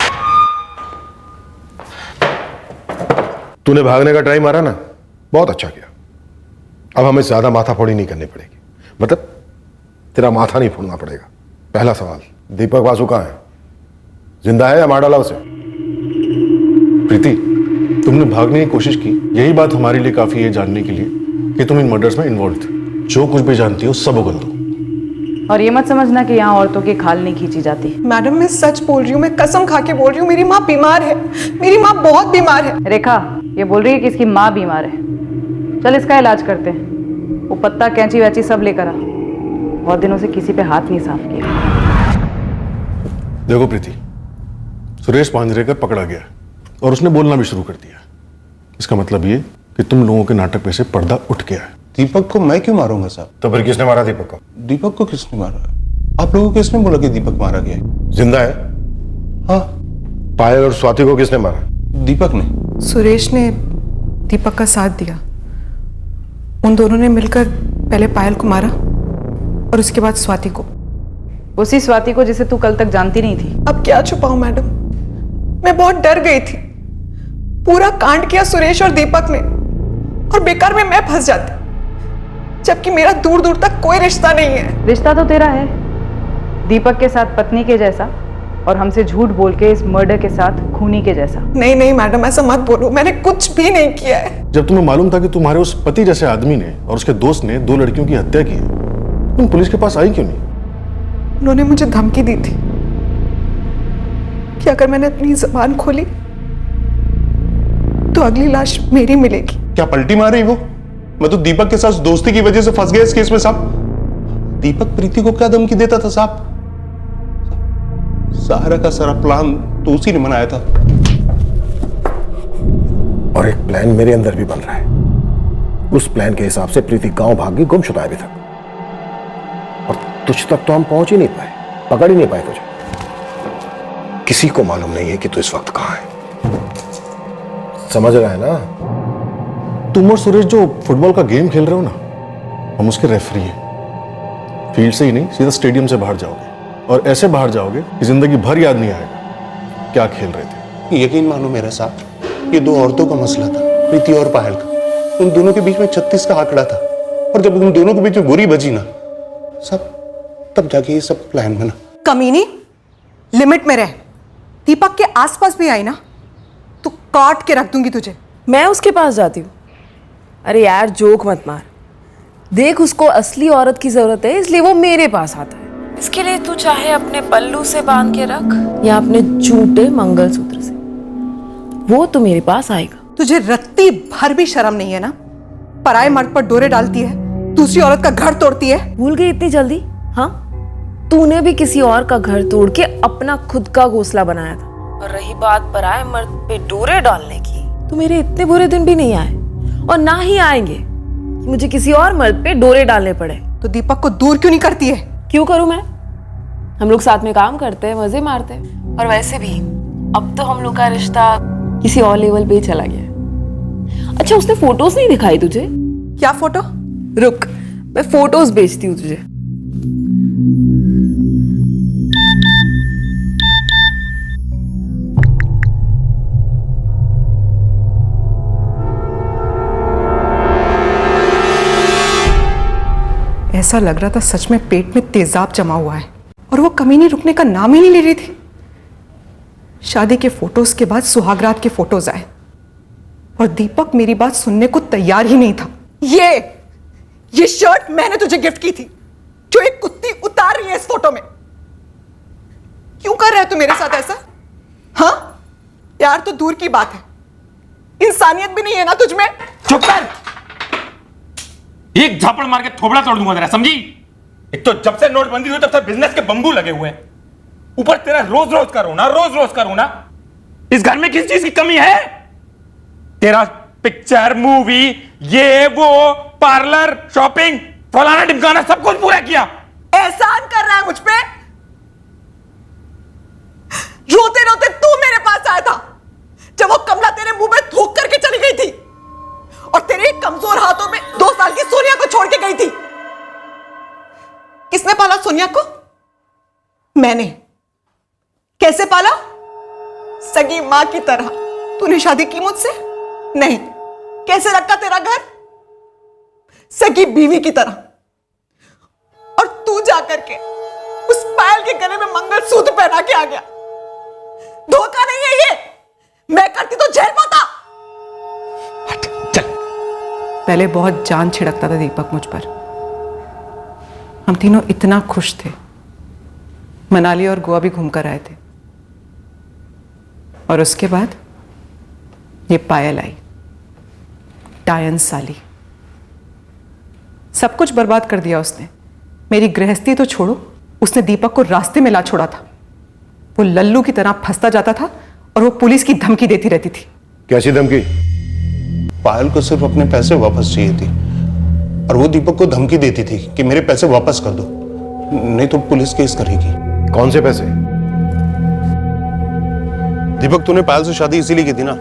तूने भागने का ट्राई मारा ना, बहुत अच्छा किया। अब हमें ज्यादा माथा फोड़ी नहीं करनी पड़ेगी, मतलब तेरा माथा नहीं फोड़ना पड़ेगा। पहला सवाल, दीपक बासु कहाँ है? जिंदा है या मार डाला उसे? प्रीति, तुमने भागने की कोशिश की, यही बात हमारे लिए काफी है जानने के लिए कि तुम इन मर्डर्स में इन्वॉल्व थे। जो कुछ भी जानती हो सब उगल दो। और ये मत समझना कि यहाँ औरतों की खाल नहीं खींची जाती। मैडम मैं सच बोल रही हूँ, मैं कसम खा के बोल रही हूँ, मेरी माँ बीमार है। मेरी माँ बहुत बीमार है। रेखा ये बोल रही है कि इसकी माँ बीमार है। चल इसका इलाज करते हैं। वो पत्ता कैंची वैची सब लेकर आ। बहुत दिनों से किसी पे हाथ नहीं साफ किया। देखो प्रीति, सुरेश मांजरेकर पकड़ा गया और उसने बोलना भी शुरू कर दिया। इसका मतलब ये कि तुम लोगों के नाटक पे से पर्दा उठ गया है। दीपक को मैं क्यों मारूंगा साहब? तो फिर किसने मारा दीपक को? दीपक को किसने मारा? आप लोगों को किसने बोला कि दीपक मारा गया? जिंदा है? हाँ। पायल और स्वाति को किसने मारा? दीपक ने। सुरेश ने दीपक का साथ दिया। उन दोनों ने मिलकर पहले पायल को मारा और उसके बाद स्वाति को। उसी स्वाति को जिसे तू कल तक जानती नहीं थी। अब क्या छुपाऊं मैडम, मैं बहुत डर गई थी। पूरा कांड किया सुरेश और दीपक ने और बेकार में मैं फंस जाती, जबकि मेरा दूर दूर तक कोई रिश्ता नहीं है। रिश्ता तो तेरा है, दीपक के साथ पत्नी के जैसा और हमसे झूठ बोल के इस मर्डर के साथ खूनी के जैसा। नहीं नहीं मैडम ऐसा मत बोलो, मैंने कुछ भी नहीं किया है। जब तुम्हें मालूम था कि तुम्हारे उस पति जैसे आदमी ने और उसके दोस्त ने 2 लड़कियों की हत्या की है, तुम पुलिस के पास आई क्यों नहीं? उन्होंने मुझे धमकी दी थी कि अगर मैंने अपनी जबान खोली तो अगली लाश मेरी मिलेगी। क्या पलटी मार रही वो? मैं तो दीपक के साथ दोस्ती की वजह से फंस गया इस केस में साहब। दीपक प्रीति को क्या धमकी देता था साहब? सारा का सारा प्लान तो उसी ने बनाया था। और एक प्लान मेरे अंदर भी बन रहा है। उस प्लान के हिसाब से प्रीति गांव भाग गई, गुमशुदा है अभी तक। और तुझ तक तो हम पहुंच ही नहीं पाए, पकड़ ही नहीं पाए तुझे। किसी को मालूम नहीं है कि तू इस वक्त कहां है। समझ रहा है ना? तुम और सुरेश जो फुटबॉल का गेम खेल रहे हो ना, हम उसके रेफरी हैं। फील्ड से ही नहीं, सीधा स्टेडियम से बाहर जाओगे, और ऐसे बाहर जाओगे कि जिंदगी भर याद नहीं आएगा क्या खेल रहे थे। यकीन मानो मेरा साहब, ये दो औरतों का मसला था, प्रीति और पायल का। उन दोनों के बीच में 36 का आंकड़ा था, और जब उन दोनों के बीच में गोली बजी ना सब, तब जाके ये सब प्लान बना। कमीनी, लिमिट में रह। दीपक के आसपास भी आई ना तो काट के रख दूंगी तुझे। मैं उसके पास जाती हूँ? अरे यार जोक मत मार। देख, उसको असली औरत की जरूरत है, इसलिए वो मेरे पास आता है। इसके लिए तू चाहे अपने पल्लू से बांध के रख या अपने झूठे मंगलसूत्र से, वो तो मेरे पास आएगा। तुझे रत्ती भर भी शर्म नहीं है ना? पराये मर्द पर डोरे डालती है, दूसरी औरत का घर तोड़ती है। भूल गई इतनी जल्दी? हाँ, तूने भी किसी और का घर तोड़ के अपना खुद का घोंसला बनाया था। और रही बात पराये मर्द पे डोरे डालने की, तो मेरे इतने बुरे दिन भी नहीं आए, और ना ही आएंगे कि मुझे किसी और मर्द पे डोरे डालने पड़े। तो दीपक को दूर क्यों नहीं करती है? क्यों करूं मैं? हम लोग साथ में काम करते हैं, मजे मारते हैं। और वैसे भी अब तो हम लोग का रिश्ता किसी और लेवल पे ही चला गया। अच्छा, उसने फोटोज नहीं दिखाई तुझे? क्या फोटो? रुक, मैं फोटोज भेजती हूँ तुझे। ऐसा लग रहा था सच में पेट में तेजाब जमा हुआ है, और वो कमीनी रुकने का नाम ही नहीं ले रही थी। शादी के फोटोज के बाद सुहागरात के फोटोज आए, और दीपक मेरी बात सुनने को तैयार ही नहीं था। ये शर्ट मैंने तुझे गिफ्ट की थी, जो एक कुत्ती उतार रही है इस फोटो में। क्यों कर रहा है तू मेरे साथ ऐसा? हाँ यार, तो दूर की बात है, इंसानियत भी नहीं है ना तुझ में? चुप कर! एक झापड़ मार के थोबड़ा तोड़ दूंगा तेरा, समझी? एक तो जब से नोटबंदी हुई तब से बिजनेस के बंबू लगे हुए हैं, ऊपर तेरा रोज रोज का रोना। इस घर में किस चीज की कमी है? तेरा पिक्चर, मूवी, ये वो, पार्लर, शॉपिंग, फलाना ढिमकाना सब कुछ पूरा किया। एहसान कर रहा है मुझ पे? रोते रोते तू मेरे पास आया था जब वो कमला तेरे मुंह में थूक करके चली गई थी, और तेरे कमजोर हाथों में 2 साल की सोनिया को छोड़ के गई थी। किसने पाला सोनिया को? मैंने। कैसे पाला? सगी मां की तरह। तूने शादी की मुझसे? नहीं। कैसे रखा तेरा घर? सगी बीवी की तरह। और तू जाकर के उस पायल के गले में मंगलसूत्र पहना के आ गया। धोखा नहीं है ये? मैं करती तो झेल पाता। पहले बहुत जान छिड़कता था दीपक मुझ पर। हम तीनों इतना खुश थे, मनाली और गोवा भी घूमकर आए थे। और उसके बाद ये पायल आई, डायन साली। सब कुछ बर्बाद कर दिया उसने। मेरी गृहस्थी तो छोड़ो, उसने दीपक को रास्ते में ला छोड़ा था। वो लल्लू की तरह फंसता जाता था, और वो पुलिस की धमकी देती रहती थी। कैसी धमकी? पायल को सिर्फ अपने पैसे वापस चाहिए थी, और वो दीपक को धमकी देती थी कि मेरे पैसे वापस कर दो, नहीं तो पुलिस केस करेगी। कौन से पैसे? दीपक, तूने पायल से शादी इसीलिए की थी ना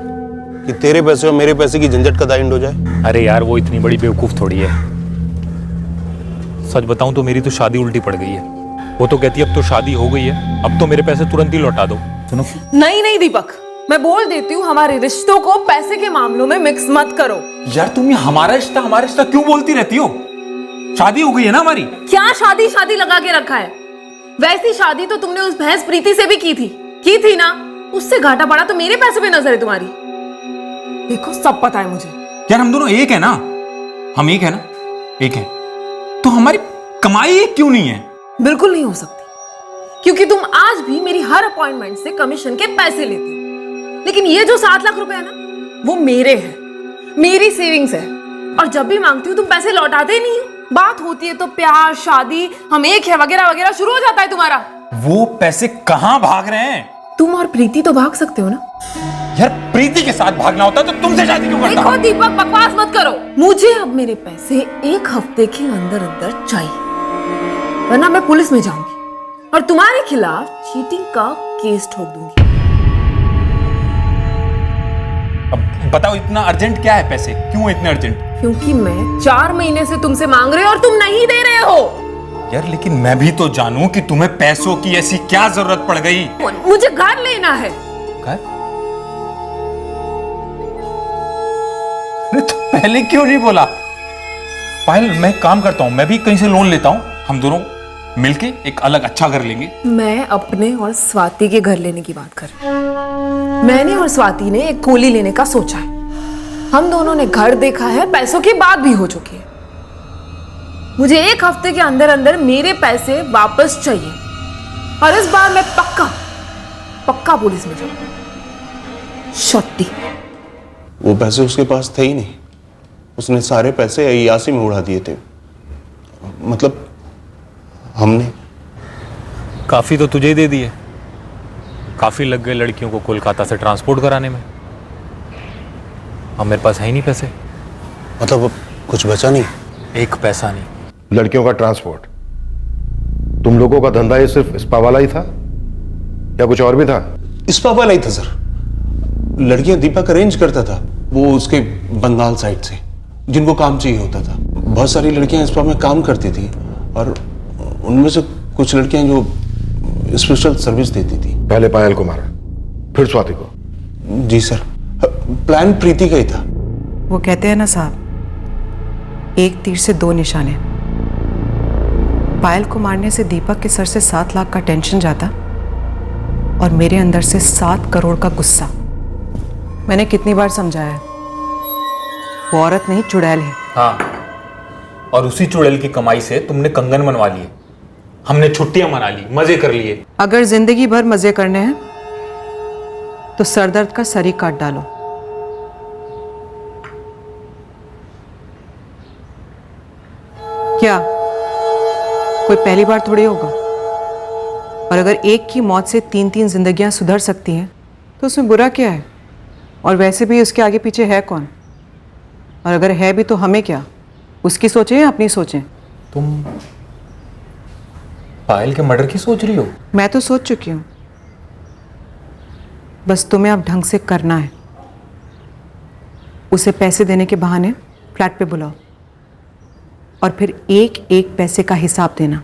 कि तेरे पैसे और मेरे पैसे की झंझट का दाई एंड हो जाए। अरे यार, वो इतनी बड़ी बेवकूफ थोड़ी है। सच बताऊं तो मेरी तो शादी उल्टी पड़ गई है। वो तो कहती है अब तो शादी हो गई है, अब तो मेरे पैसे तुरंत ही लौटा दो। सुनो, नहीं दीपक, मैं बोल देती हूँ, हमारे रिश्तों को पैसे के मामलों में मिक्स मत करो। यार तुम ये हमारा रिश्ता क्यों बोलती रहती हो? शादी हो गई है ना हमारी। क्या शादी लगा के रखा है? वैसी शादी तो तुमने उस भैंस प्रीति से भी की थी ना? उससे घाटा पड़ा तो मेरे पैसे पे नजर है तुम्हारी। देखो, सब पता है मुझे। यार हम दोनों एक है ना? हम एक है ना? एक है तो हमारी कमाई एक क्यों नहीं है? बिल्कुल नहीं हो सकती, क्योंकि तुम आज भी मेरी हर अपॉइंटमेंट से कमीशन के पैसे लेते हो। लेकिन ये जो 7 लाख रुपए है ना, वो मेरे हैं, मेरी सेविंग्स है, और जब भी मांगती हूँ तुम पैसे लौटाते ही नहीं हो। बात होती है तो प्यार, शादी, हम एक है वगैरह वगैरह शुरू हो जाता है तुम्हारा। वो पैसे कहां भाग रहे हैं? तुम और प्रीति तो भाग सकते हो ना। यार प्रीति के साथ भागना होता तो तुमसे शादी क्यों करता? देखो दीपक, बकवास मत करो। मुझे अब मेरे पैसे 1 हफ्ते के अंदर अंदर चाहिए, वरना मैं पुलिस में जाऊंगी और तुम्हारे खिलाफ चीटिंग का केस ठोक दूंगी। अब बताओ इतना अर्जेंट क्या है पैसे? क्यों इतने अर्जेंट? क्योंकि मैं 4 महीने से तुमसे मांग रही हूँ और तुम नहीं दे रहे हो। यार लेकिन मैं भी तो जानूं कि तुम्हें पैसों की ऐसी क्या जरूरत पड़ गई। मुझे घर लेना है। घर? अरे तो पहले क्यों नहीं बोला? पायल मैं काम करता हूं, मैं भी कहीं से लोन लेता हूं, हम दोनों मिलके एक अलग अच्छा घर लेंगे। मैं अपने और स्वाति के घर लेने की बात कर रही हूं। मैंने और स्वाति ने एक कोली लेने का सोचा है। हम दोनों ने घर देखा है, पैसों की बात भी हो चुकी है। मुझे 1 हफ्ते के अंदर अंदर मेरे पैसे वापस चाहिए और इस बार मैं पक्का पुलिस में जाऊंगा। शॉटी। वो पैसे उसके पास थे ही नहीं, उसने सारे पैसे अय्यासी में उड़ा दिए थे। मतलब हमने काफी तो तुझे ही दे दिए, काफी लग गए लड़कियों को कोलकाता से ट्रांसपोर्ट कराने में। अब मेरे पास है ही नहीं पैसे। मतलब अब कुछ बचा नहीं? 1 पैसा नहीं। लड़कियों का ट्रांसपोर्ट, तुम लोगों का धंधा ये सिर्फ स्पा वाला ही था या कुछ और भी था? स्पा वाला ही था सर। लड़कियां दीपक अरेंज करता था, वो उसके बंगाल साइड से, जिनको काम चाहिए होता था। बहुत सारी लड़कियां स्पा में काम करती थी और उनमें से कुछ लड़कियां जो स्पेशल सर्विस देती थी। पहले पायल को मारा, फिर स्वाति को? जी सर, प्लान प्रीति का ही था। वो कहते हैं ना साहब, एक तीर से 2 निशाने। पायल को मारने से दीपक के सर से 7 लाख का टेंशन जाता और मेरे अंदर से 7 करोड़ का गुस्सा। मैंने कितनी बार समझाया है, वो औरत नहीं चुड़ैल है। हाँ, और उसी चुड़ैल की कमाई से तुमने कंगन बनवा लिए, हमने छुट्टियां मना ली, मजे कर लिए। अगर जिंदगी भर मजे करने हैं तो सरदर्द का सर ही काट डालो। क्या कोई पहली बार थोड़ी होगा? और अगर एक की मौत से 3-3 जिंदगियां सुधर सकती हैं तो उसमें बुरा क्या है? और वैसे भी उसके आगे पीछे है कौन? और अगर है भी तो हमें क्या, उसकी सोचें या अपनी सोचें? तुम पायल के मर्डर की सोच रही हो? मैं तो सोच चुकी हूं, बस तुम्हें अब ढंग से करना है। उसे पैसे देने के बहाने फ्लैट पे बुलाओ और फिर 1-1 पैसे का हिसाब देना।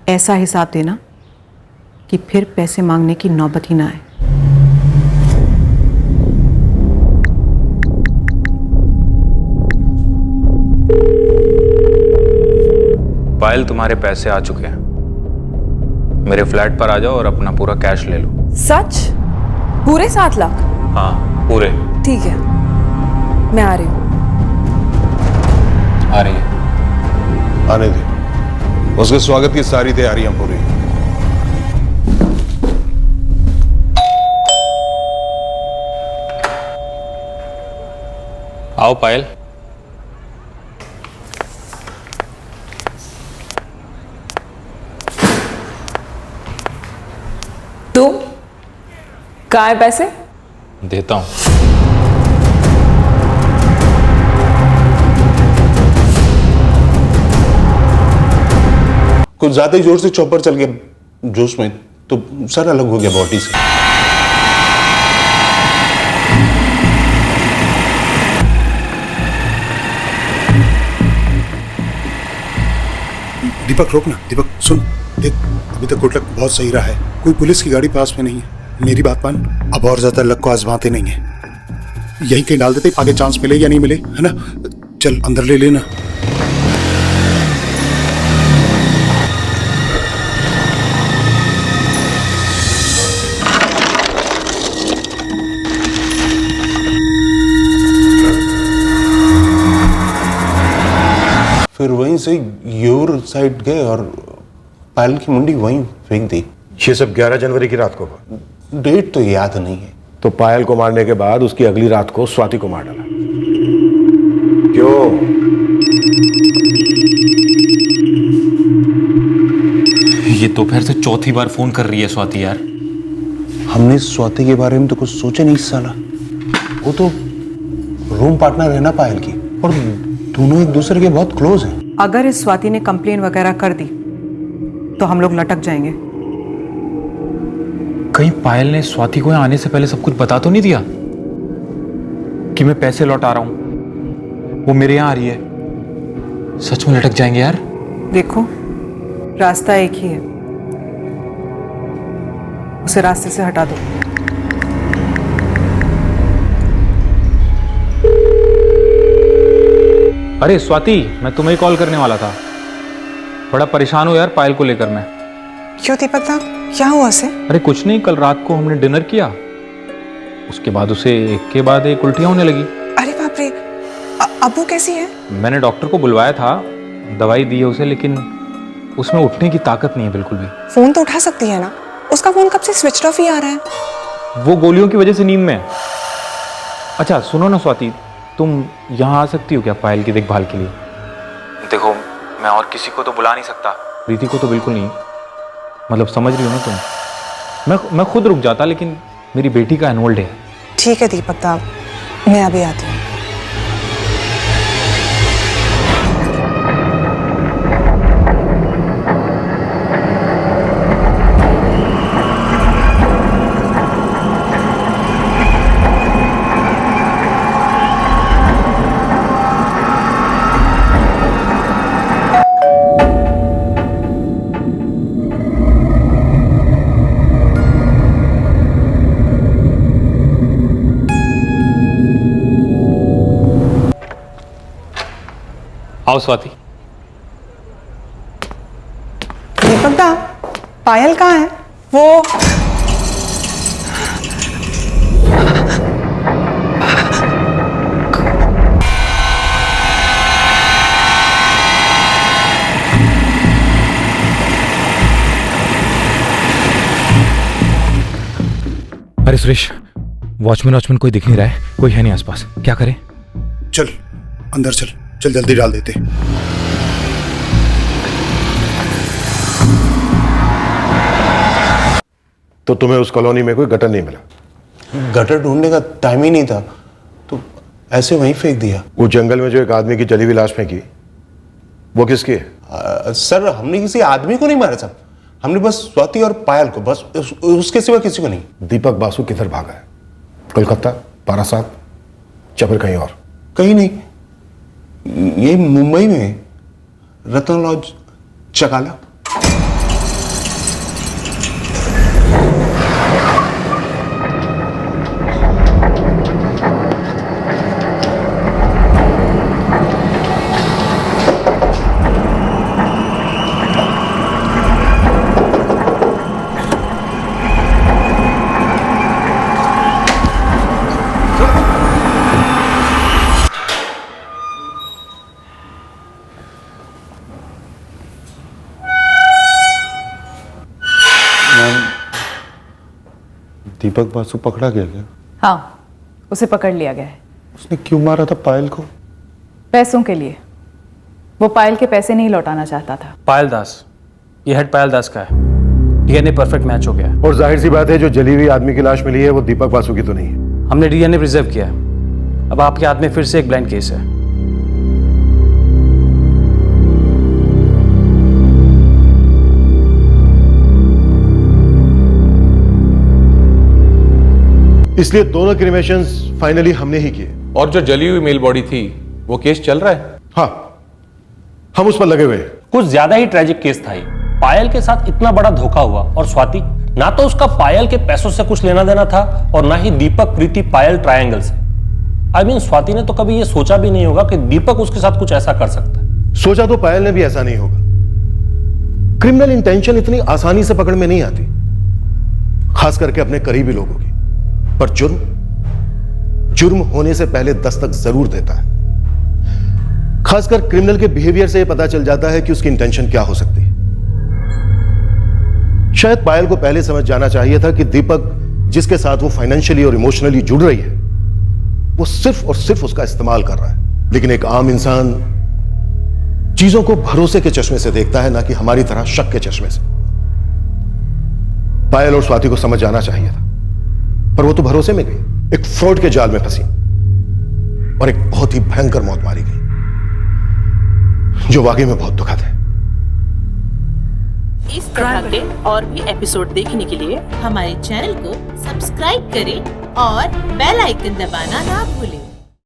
ऐसा हिसाब देना कि फिर पैसे मांगने की नौबत ही ना आए। पायल, तुम्हारे पैसे आ चुके हैं। मेरे फ्लैट पर आ जाओ और अपना पूरा कैश ले लो। सच? पूरे 7 लाख? हाँ पूरे। ठीक है, मैं आ रही हूँ। आ रही है? आने दे, उसके स्वागत की सारी तैयारियां पूरी हैं। आओ पायल। तुम कहाँ है पैसे? देता हूं। कुछ ज्यादा ही जोर से चॉपर चल गया जोश में, तो सर अलग हो गया बॉडी से। दीपक रोक ना, दीपक सुन, देख अभी तक गुड लक बहुत सही रहा है, कोई पुलिस की गाड़ी पास में नहीं है। मेरी बात मान, अब और ज्यादा लक को आजमाते नहीं है, यहीं कहीं डाल देते, आगे चांस मिले या नहीं मिले, है ना? चल अंदर ले लेना। फिर वहीं से योर साइड गए और पायल की मुंडी वहीं फेंक दी। ये सब 11 जनवरी की रात को हुआ। डेट तो याद नहीं है। तो पायल को मारने के बाद उसकी अगली रात को स्वाति को मार डाला। क्यों? ये दोपहर से चौथी बार फोन कर रही है स्वाति यार। हमने स्वाति के बारे में तो कुछ सोचा नहीं साला। वो तो रूम पार्टनर है ना पायल की, और दोनों एक दूसरे के बहुत क्लोज हैं। अगर इस स्वाति ने कंप्लेन वगैरह कर दी तो हम लोग लटक जाएंगे। कहीं पायल ने स्वाति को यहाँ आने से पहले सब कुछ बता तो नहीं दिया कि मैं पैसे लौटा रहा हूं, वो मेरे यहाँ आ रही है? सच में लटक जाएंगे यार। देखो, रास्ता एक ही है, उसे रास्ते से हटा दो। अरे स्वाति, मैं तुम्हें ही कॉल करने वाला था। बड़ा परेशान हूँ यार पायल को लेकर मैं। क्यों दीपक साहब, क्या हुआ उसे? अरे कुछ नहीं, कल रात को हमने डिनर किया, उसके बाद उसे एक के बाद एक उल्टियां होने लगी। अरे बाप रे, अब वो कैसी है? मैंने डॉक्टर को बुलवाया था, दवाई दी है उसे, लेकिन उसमें उठने की ताकत नहीं है बिल्कुल भी। फोन तो उठा सकती है ना, उसका फोन कब से स्विच ऑफ ही आ रहा है। वो गोलियों की वजह से नींद में है। अच्छा सुनो ना स्वाति, तुम यहाँ आ सकती हो क्या पायल की देखभाल के लिए? देखो, मैं और किसी को तो बुला नहीं सकता, प्रीति को तो बिल्कुल नहीं, मतलब समझ रही हो ना तुम। मैं खुद रुक जाता, लेकिन मेरी बेटी का एनुअल डे है। ठीक है दीपक साहब, मैं अभी आती हूँ। आओ स्वाति। दीपक दा, पायल कहाँ है? वो अरे सुरेश, वॉचमैन कोई दिख नहीं रहा है, कोई है नहीं आसपास, क्या करें? चल अंदर चल, चल जल्दी डाल देते। तो तुम्हें उस कॉलोनी में कोई गटर नहीं मिला? गटर ढूंढने का टाइम ही नहीं था, तो ऐसे वहीं फेंक दिया। उस जंगल में जो एक आदमी की जली हुई लाश फेंकी, वो किसकी है? सर, हमने किसी आदमी को नहीं मारा साहब, हमने बस स्वाति और पायल को, बस उसके सिवा किसी को नहीं। दीपक बासु किधर भागा है? कोलकाता, पारासात, या फिर कहीं और? कहीं नहीं, ये मुंबई में रतन लॉज चकाला। दीपक बासु पकड़ा गया क्या? हाँ, उसे पकड़ लिया गया है। उसने क्यों मारा था पायल को? पैसों के लिए। वो पायल के पैसे नहीं लौटाना चाहता था। पायल दास, ये हेड पायल दास का है। डीएनए परफेक्ट मैच हो गया। और जाहिर सी बात है, जो जली हुई आदमी की लाश मिली है वो दीपक बासु की तो नहीं है। हमने डीएनए प्रिजर्व किया है। अब आपके हाथ में फिर से एक ब्लाइंड केस है। इसलिए दोनों क्रिमेशंस फाइनली हमने ही किए। और जो जली हुई मेल बॉडी थी, वो केस चल रहा है? हाँ, हम उस पर लगे हुए हैं। कुछ ज्यादा ही ट्रेजिक केस था ये। पायल के साथ इतना बड़ा धोखा हुआ, और स्वाति, ना तो उसका पायल के पैसों से कुछ लेना देना था, और ना ही दीपक प्रीति पायल ट्रायंगल से। आई मीन, स्वाति ने तो कभी ये सोचा भी नहीं होगा कि दीपक उसके साथ कुछ ऐसा कर सकता है। सोचा तो पायल ने भी ऐसा नहीं होगा। क्रिमिनल इंटेंशन इतनी आसानी से पकड़ में नहीं आती, खास करके अपने करीबी लोगों की। पर जुर्म होने से पहले दस्तक जरूर देता है। खासकर क्रिमिनल के बिहेवियर से पता चल जाता है कि उसकी इंटेंशन क्या हो सकती है। शायद पायल को पहले समझ जाना चाहिए था कि दीपक जिसके साथ वो फाइनेंशियली और इमोशनली जुड़ रही है, वो सिर्फ और सिर्फ उसका इस्तेमाल कर रहा है। लेकिन एक आम इंसान चीजों को भरोसे के चश्मे से देखता है, ना कि हमारी तरह शक के चश्मे से। पायल और स्वाति को समझ जाना चाहिए था, पर वो तो भरोसे में गई, एक फ्रॉड के जाल में फंसी और एक बहुत ही भयंकर मौत मारी गई, जो वाकई में बहुत दुखद है। इस तरह के और भी एपिसोड देखने के लिए हमारे चैनल को सब्सक्राइब करें और बेल आइकन दबाना ना भूलें।